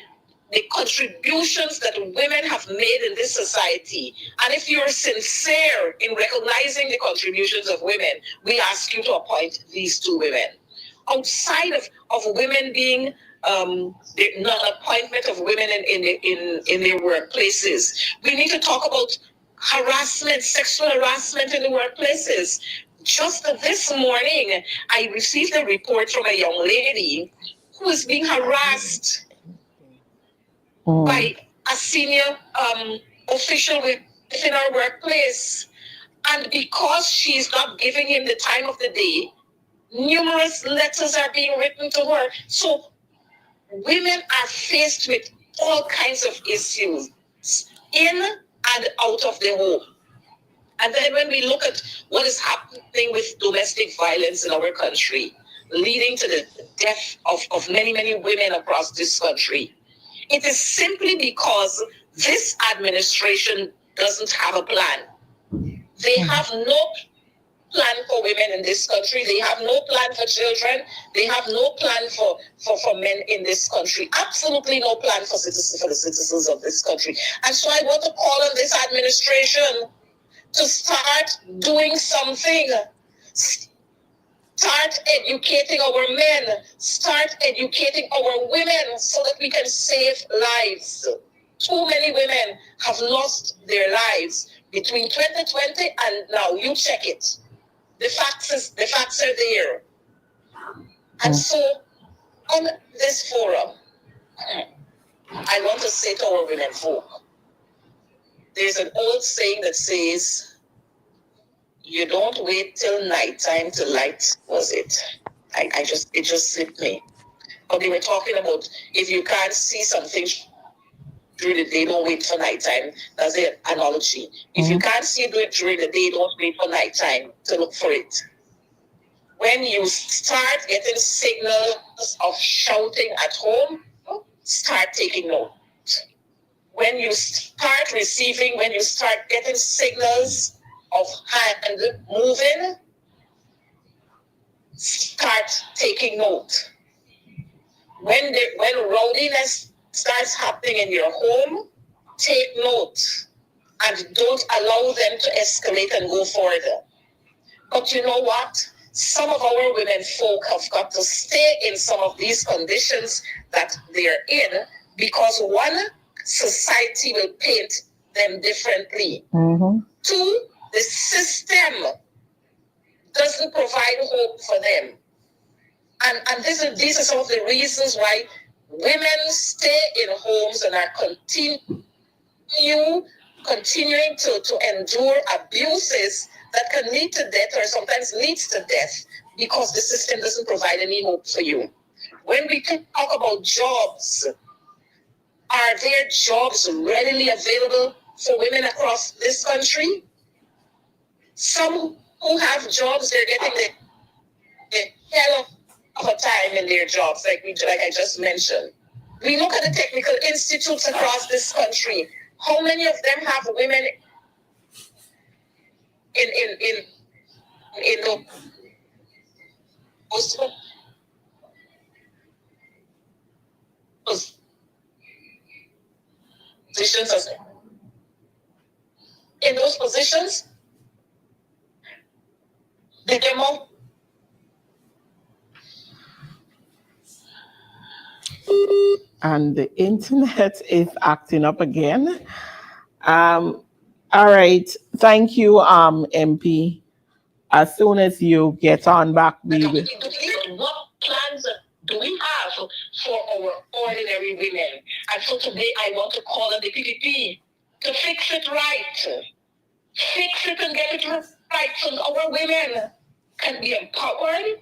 contributions that women have made in this society, and if you're sincere in recognizing the contributions of women, we ask you to appoint these two women. Outside of women being the non-appointment of women in their workplaces, we need to talk about harassment, sexual harassment in the workplaces. Just this morning, I received a report from a young lady who is being harassed by a senior official within our workplace. And because she's not giving him the time of the day, numerous letters are being written to her. So women are faced with all kinds of issues in and out of the home. And then when we look at what is happening with domestic violence in our country, leading to the death of many, many women across this country, it is simply because this administration doesn't have a plan. They have no plan for women in this country. They have no plan for children. They have no plan for men in this country. Absolutely no plan for the citizens of this country. And so I want to call on this administration to start doing something. Start educating our men. Start educating our women so that we can save lives. Too many women have lost their lives between 2020 and now. You check it. The facts are there. And so on this forum, I want to say to our women folk, there's an old saying that says, you don't wait till nighttime to light, was it? It just slipped me. But they were talking about if you can't see something during the day, don't wait for nighttime. That's the analogy. If you can't see it during the day, don't wait for nighttime to look for it. When you start getting signals of shouting at home, start taking note. When you start getting signals of hand moving, start taking note. When rowdiness starts happening in your home, take note and don't allow them to escalate and go further. But you know what? some of our women folk have got to stay in some of these conditions that they're in because one, society will paint them differently. Mm-hmm. Two, the system doesn't provide hope for them. And these are some of the reasons why women stay in homes and are continuing to endure abuses that can lead to death or sometimes leads to death because the system doesn't provide any hope for you. When we talk about jobs, are there jobs readily available for women across this country? Some who have jobs, they're getting the hell of a time in their jobs, like I just mentioned. We look at the technical institutes across this country. How many of them have women in those positions? In those positions, the demo. And the internet is acting up again. All right. Thank you, MP. As soon as you get on back, we will. What plans do we have for our ordinary women? And so today I want to call on the PPP to fix it right. Fix it and get it right so our women can be empowered,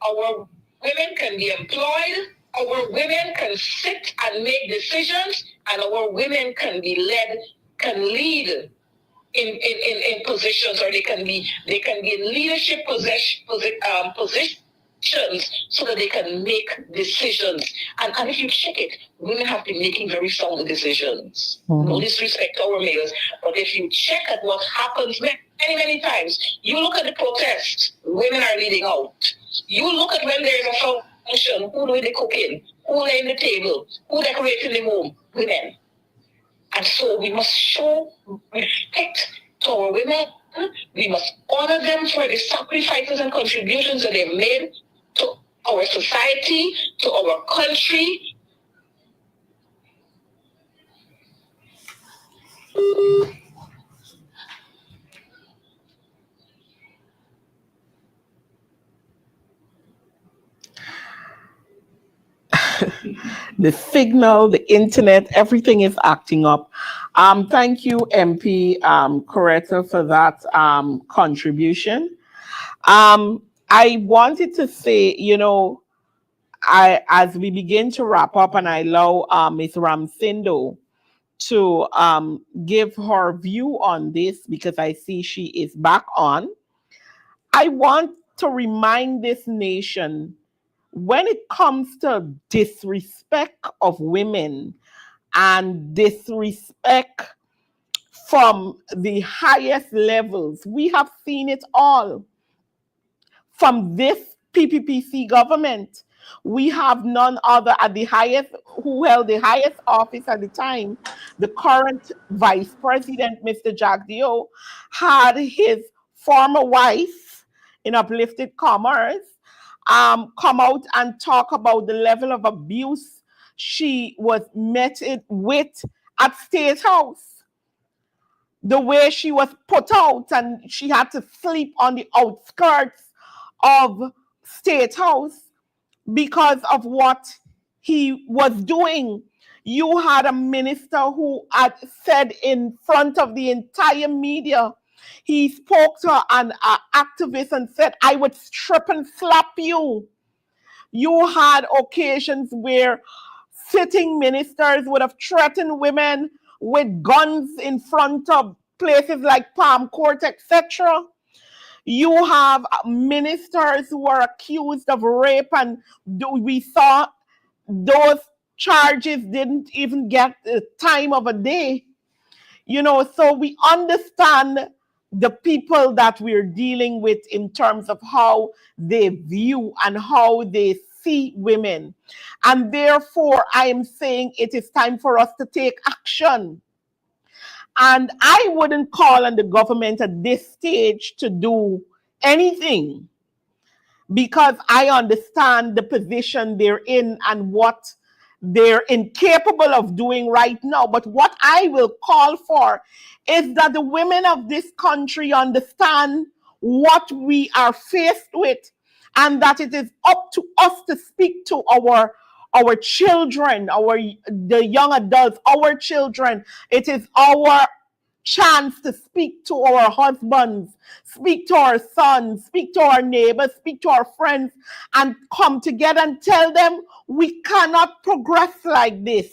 our women can be employed, our women can sit and make decisions, and our women can be led, can lead in positions, or they can be in leadership positions so that they can make decisions. And if you check it, women have been making very sound decisions. Mm-hmm. No disrespect to our males, but if you check at what happens many times, you look at the protests, women are leading out. You look at when there's a function, who do the cooking, who laying the table, who decorating the room, women. And so we must show respect to our women. We must honor them for the sacrifices and contributions that they've made to our society, to our country. The signal, the internet, everything is acting up. Thank you, MP Coretta, for that contribution. I wanted to say, as we begin to wrap up, and I allow Ms. Ramsindo to give her view on this because I see she is back on. I want to remind this nation, when it comes to disrespect of women and disrespect from the highest levels, we have seen it all. From this PPPC government, we have none other at the highest, who held the highest office at the time. The current vice president, Mr. Jack Dio, had his former wife, in uplifted commerce, come out and talk about the level of abuse she was met with at State House. The way she was put out and she had to sleep on the outskirts of State House because of what he was doing. You had a minister who had said in front of the entire media, he spoke to an activist and said, I would strip and slap you. You had occasions where sitting ministers would have threatened women with guns in front of places like Palm Court, etc. You have ministers who are accused of rape, and we saw those charges didn't even get the time of a day. So we understand the people that we're dealing with in terms of how they view and how they see women. And therefore, I am saying it is time for us to take action. And I wouldn't call on the government at this stage to do anything. because I understand the position they're in and what they're incapable of doing right now. But what I will call for is that the women of this country understand what we are faced with, and that it is up to us to speak to our children, the young adults, our children. It is our chance to speak to our husbands, speak to our sons, speak to our neighbors, speak to our friends, and come together and tell them we cannot progress like this.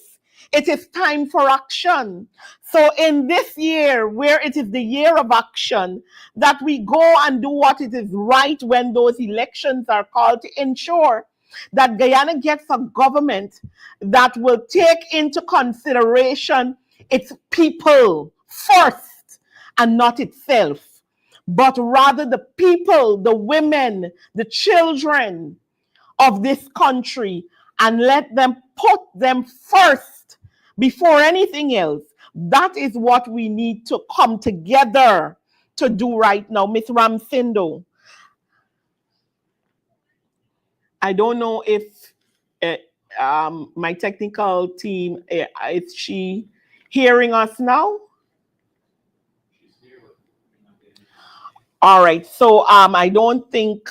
It is time for action. So, in this year, where it is the year of action, that we go and do what it is right when those elections are called, to ensure that Guyana gets a government that will take into consideration its people first and not itself, but rather the people, the women, the children of this country, and let them put them first before anything else. That is what we need to come together to do right now. Miss Ramsindo, I don't know if uh, my technical team, is she hearing us now? All right. So I don't think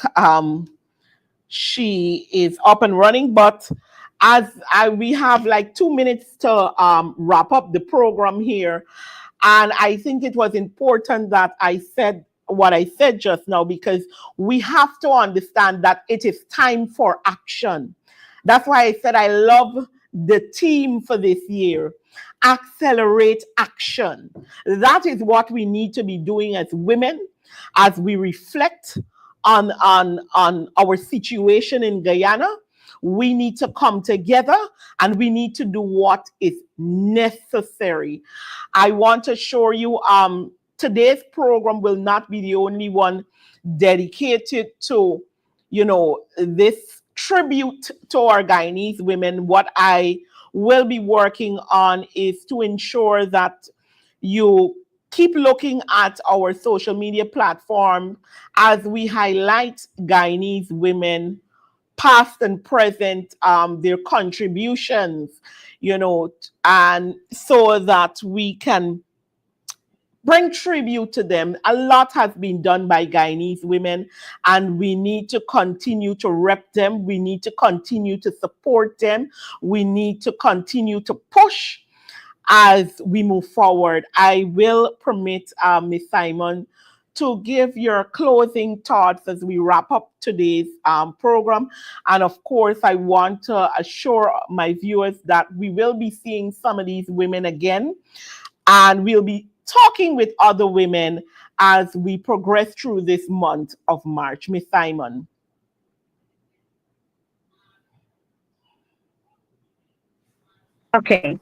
she is up and running, but we have like 2 minutes to wrap up the program here. And I think it was important that I said what I said just now, because we have to understand that it is time for action. That's why I said I love the theme for this year: accelerate action. That is what we need to be doing as women, as we reflect on our situation in Guyana. We need to come together and we need to do what is necessary. I want to assure you, today's program will not be the only one dedicated to, this tribute to our Guyanese women. What I will be working on is to ensure that you keep looking at our social media platform as we highlight Guyanese women, past and present, their contributions, and so that we can bring tribute to them. A lot has been done by Guyanese women, and we need to continue to rep them. We need to continue to support them. We need to continue to push as we move forward. I will permit Ms. Simon to give your closing thoughts as we wrap up today's program. And of course, I want to assure my viewers that we will be seeing some of these women again, and we'll be talking with other women as we progress through this month of March. Ms. Simon. Okay.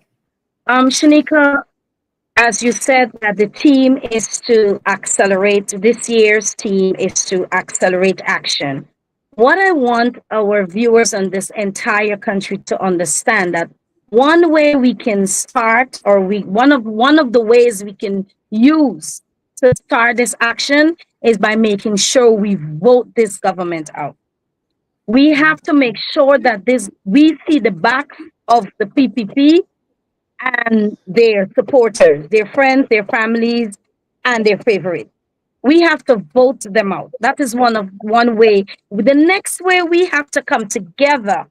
Shanika, as you said, that the team is to accelerate, this year's team is to accelerate action. What I want our viewers on this entire country to understand, that one way we can start, or one of the ways we can use to start this action, is by making sure we vote this government out. We have to make sure that we see the back of the PPP and their supporters, their friends, their families, and their favorites. We have to vote them out. That is one way. The next way, we have to come together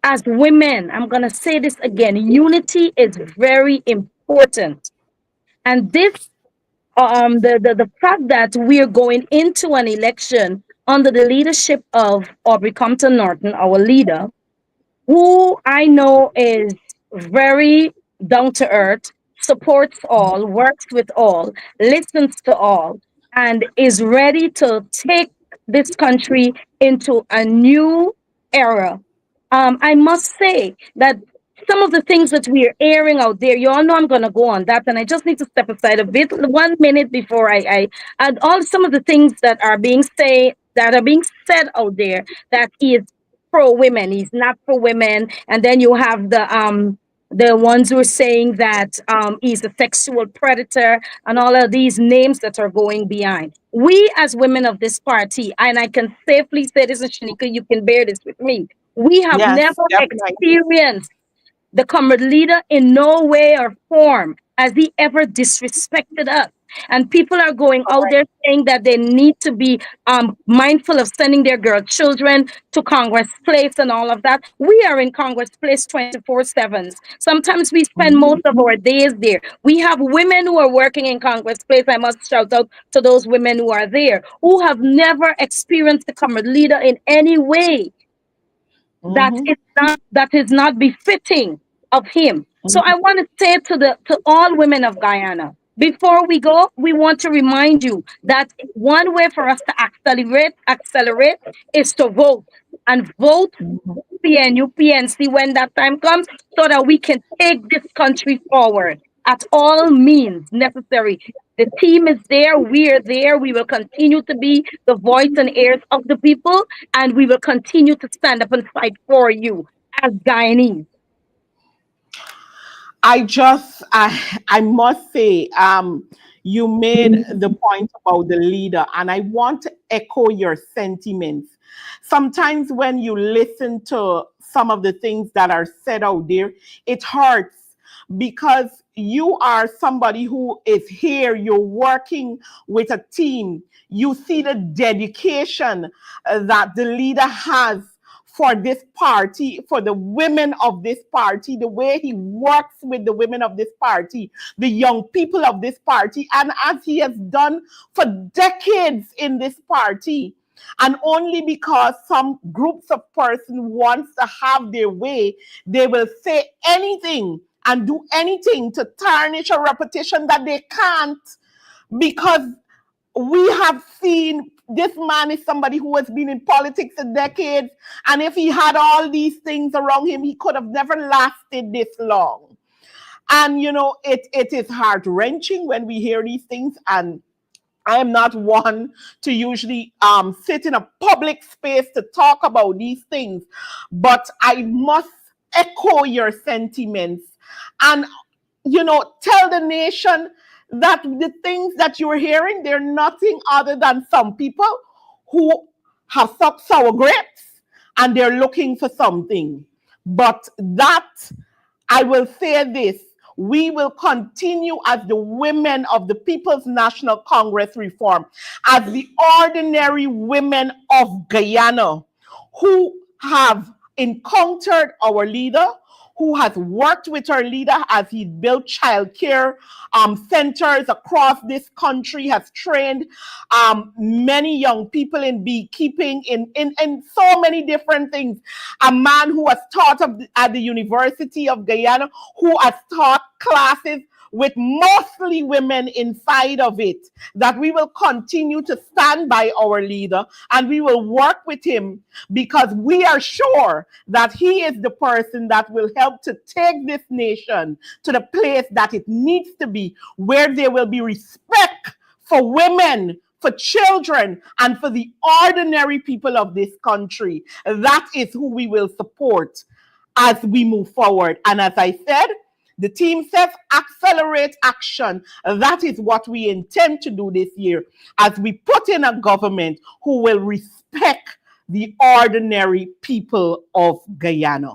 as women. I'm gonna say this again: unity is very important, and this the fact that we're going into an election under the leadership of Aubrey Compton Norton, our leader, who I know is very down to earth, supports all, works with all, listens to all, and is ready to take this country into a new era. I must say that some of the things that we are airing out there, you all know I'm going to go on that, and I just need to step aside a bit, 1 minute before I add all some of the things that are being said out there, that is pro women, he's not for women, and then you have the ones who are saying that he's a sexual predator, and all of these names that are going behind. We, as women of this party, and I can safely say this, and Shanika, you can bear this with me, we have Yes, never definitely. experienced the comrade leader in no way or form has he ever disrespected us. And people are going out there saying that they need to be mindful of sending their girl children to Congress Place and all of that. We are in Congress Place 24/7. Sometimes we spend Mhm. most of our days there. We have women who are working in Congress Place. I must shout out to those women who are there who have never experienced the comrade leader in any way Mhm. that is not befitting of him. So I Mhm. want to say to all women of Guyana, before we go, we want to remind you that one way for us to accelerate is to vote and vote Mhm. PNU, PNC when that time comes, so that we can take this country forward at all means necessary. The team is there, we are there, we will continue to be the voice and ears of the people, and we will continue to stand up and fight for you as Guyanese. I must say, you made the point about the leader, and I want to echo your sentiments. Sometimes when you listen to some of the things that are said out there, it hurts because you are somebody who is here, you're working with a team, you see the dedication that the leader has for this party, for the women of this party, the way he works with the women of this party, the young people of this party, and as he has done for decades in this party. And only because some groups of persons wants to have their way, they will say anything and do anything to tarnish a reputation that they can't, because we have seen this man is somebody who has been in politics for decades. And if he had all these things around him, he could have never lasted this long. And, it is heart wrenching when we hear these things. And I am not one to usually sit in a public space to talk about these things, but I must echo your sentiments and tell the nation that the things that you're hearing, they're nothing other than some people who have sucked sour grapes and they're looking for something. But that, I will say this, we will continue as the women of the People's National Congress reform, as the ordinary women of Guyana who have encountered our leader, who has worked with our leader as he built childcare centers across this country, has trained many young people in beekeeping, in so many different things. A man who has taught at the University of Guyana, who has taught classes with mostly women inside of it, that we will continue to stand by our leader and we will work with him, because we are sure that he is the person that will help to take this nation to the place that it needs to be, where there will be respect for women, for children, and for the ordinary people of this country. That is who we will support as we move forward. And as I said, the team says accelerate action. That is what we intend to do this year as we put in a government who will respect the ordinary people of Guyana.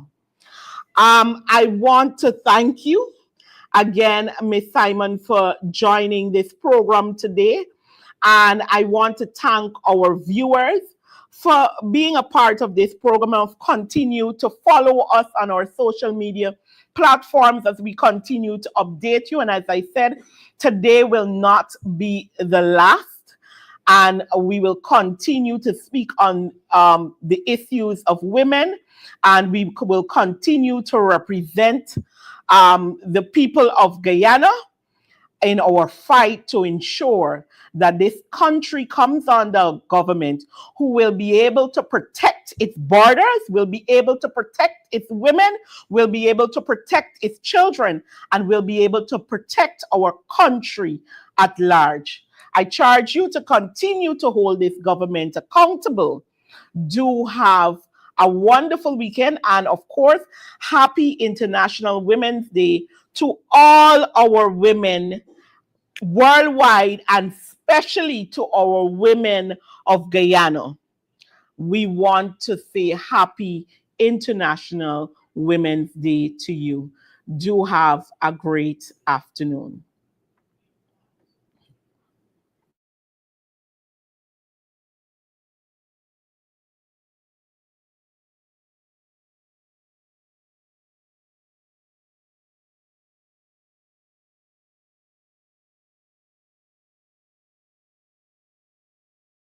I want to thank you again, Ms. Simon, for joining this program today. And I want to thank our viewers for being a part of this program, and continue to follow us on our social media platforms as we continue to update you. And as I said, today will not be the last. And we will continue to speak on the issues of women, and we will continue to represent the people of Guyana in our fight to ensure that this country comes under government who will be able to protect its borders, will be able to protect its women, will be able to protect its children, and will be able to protect our country at large. I charge you to continue to hold this government accountable. Do have a wonderful weekend. And of course, happy International Women's Day to all our women worldwide, and especially to our women of Guyana. We want to say happy International Women's Day to you. Do have a great afternoon.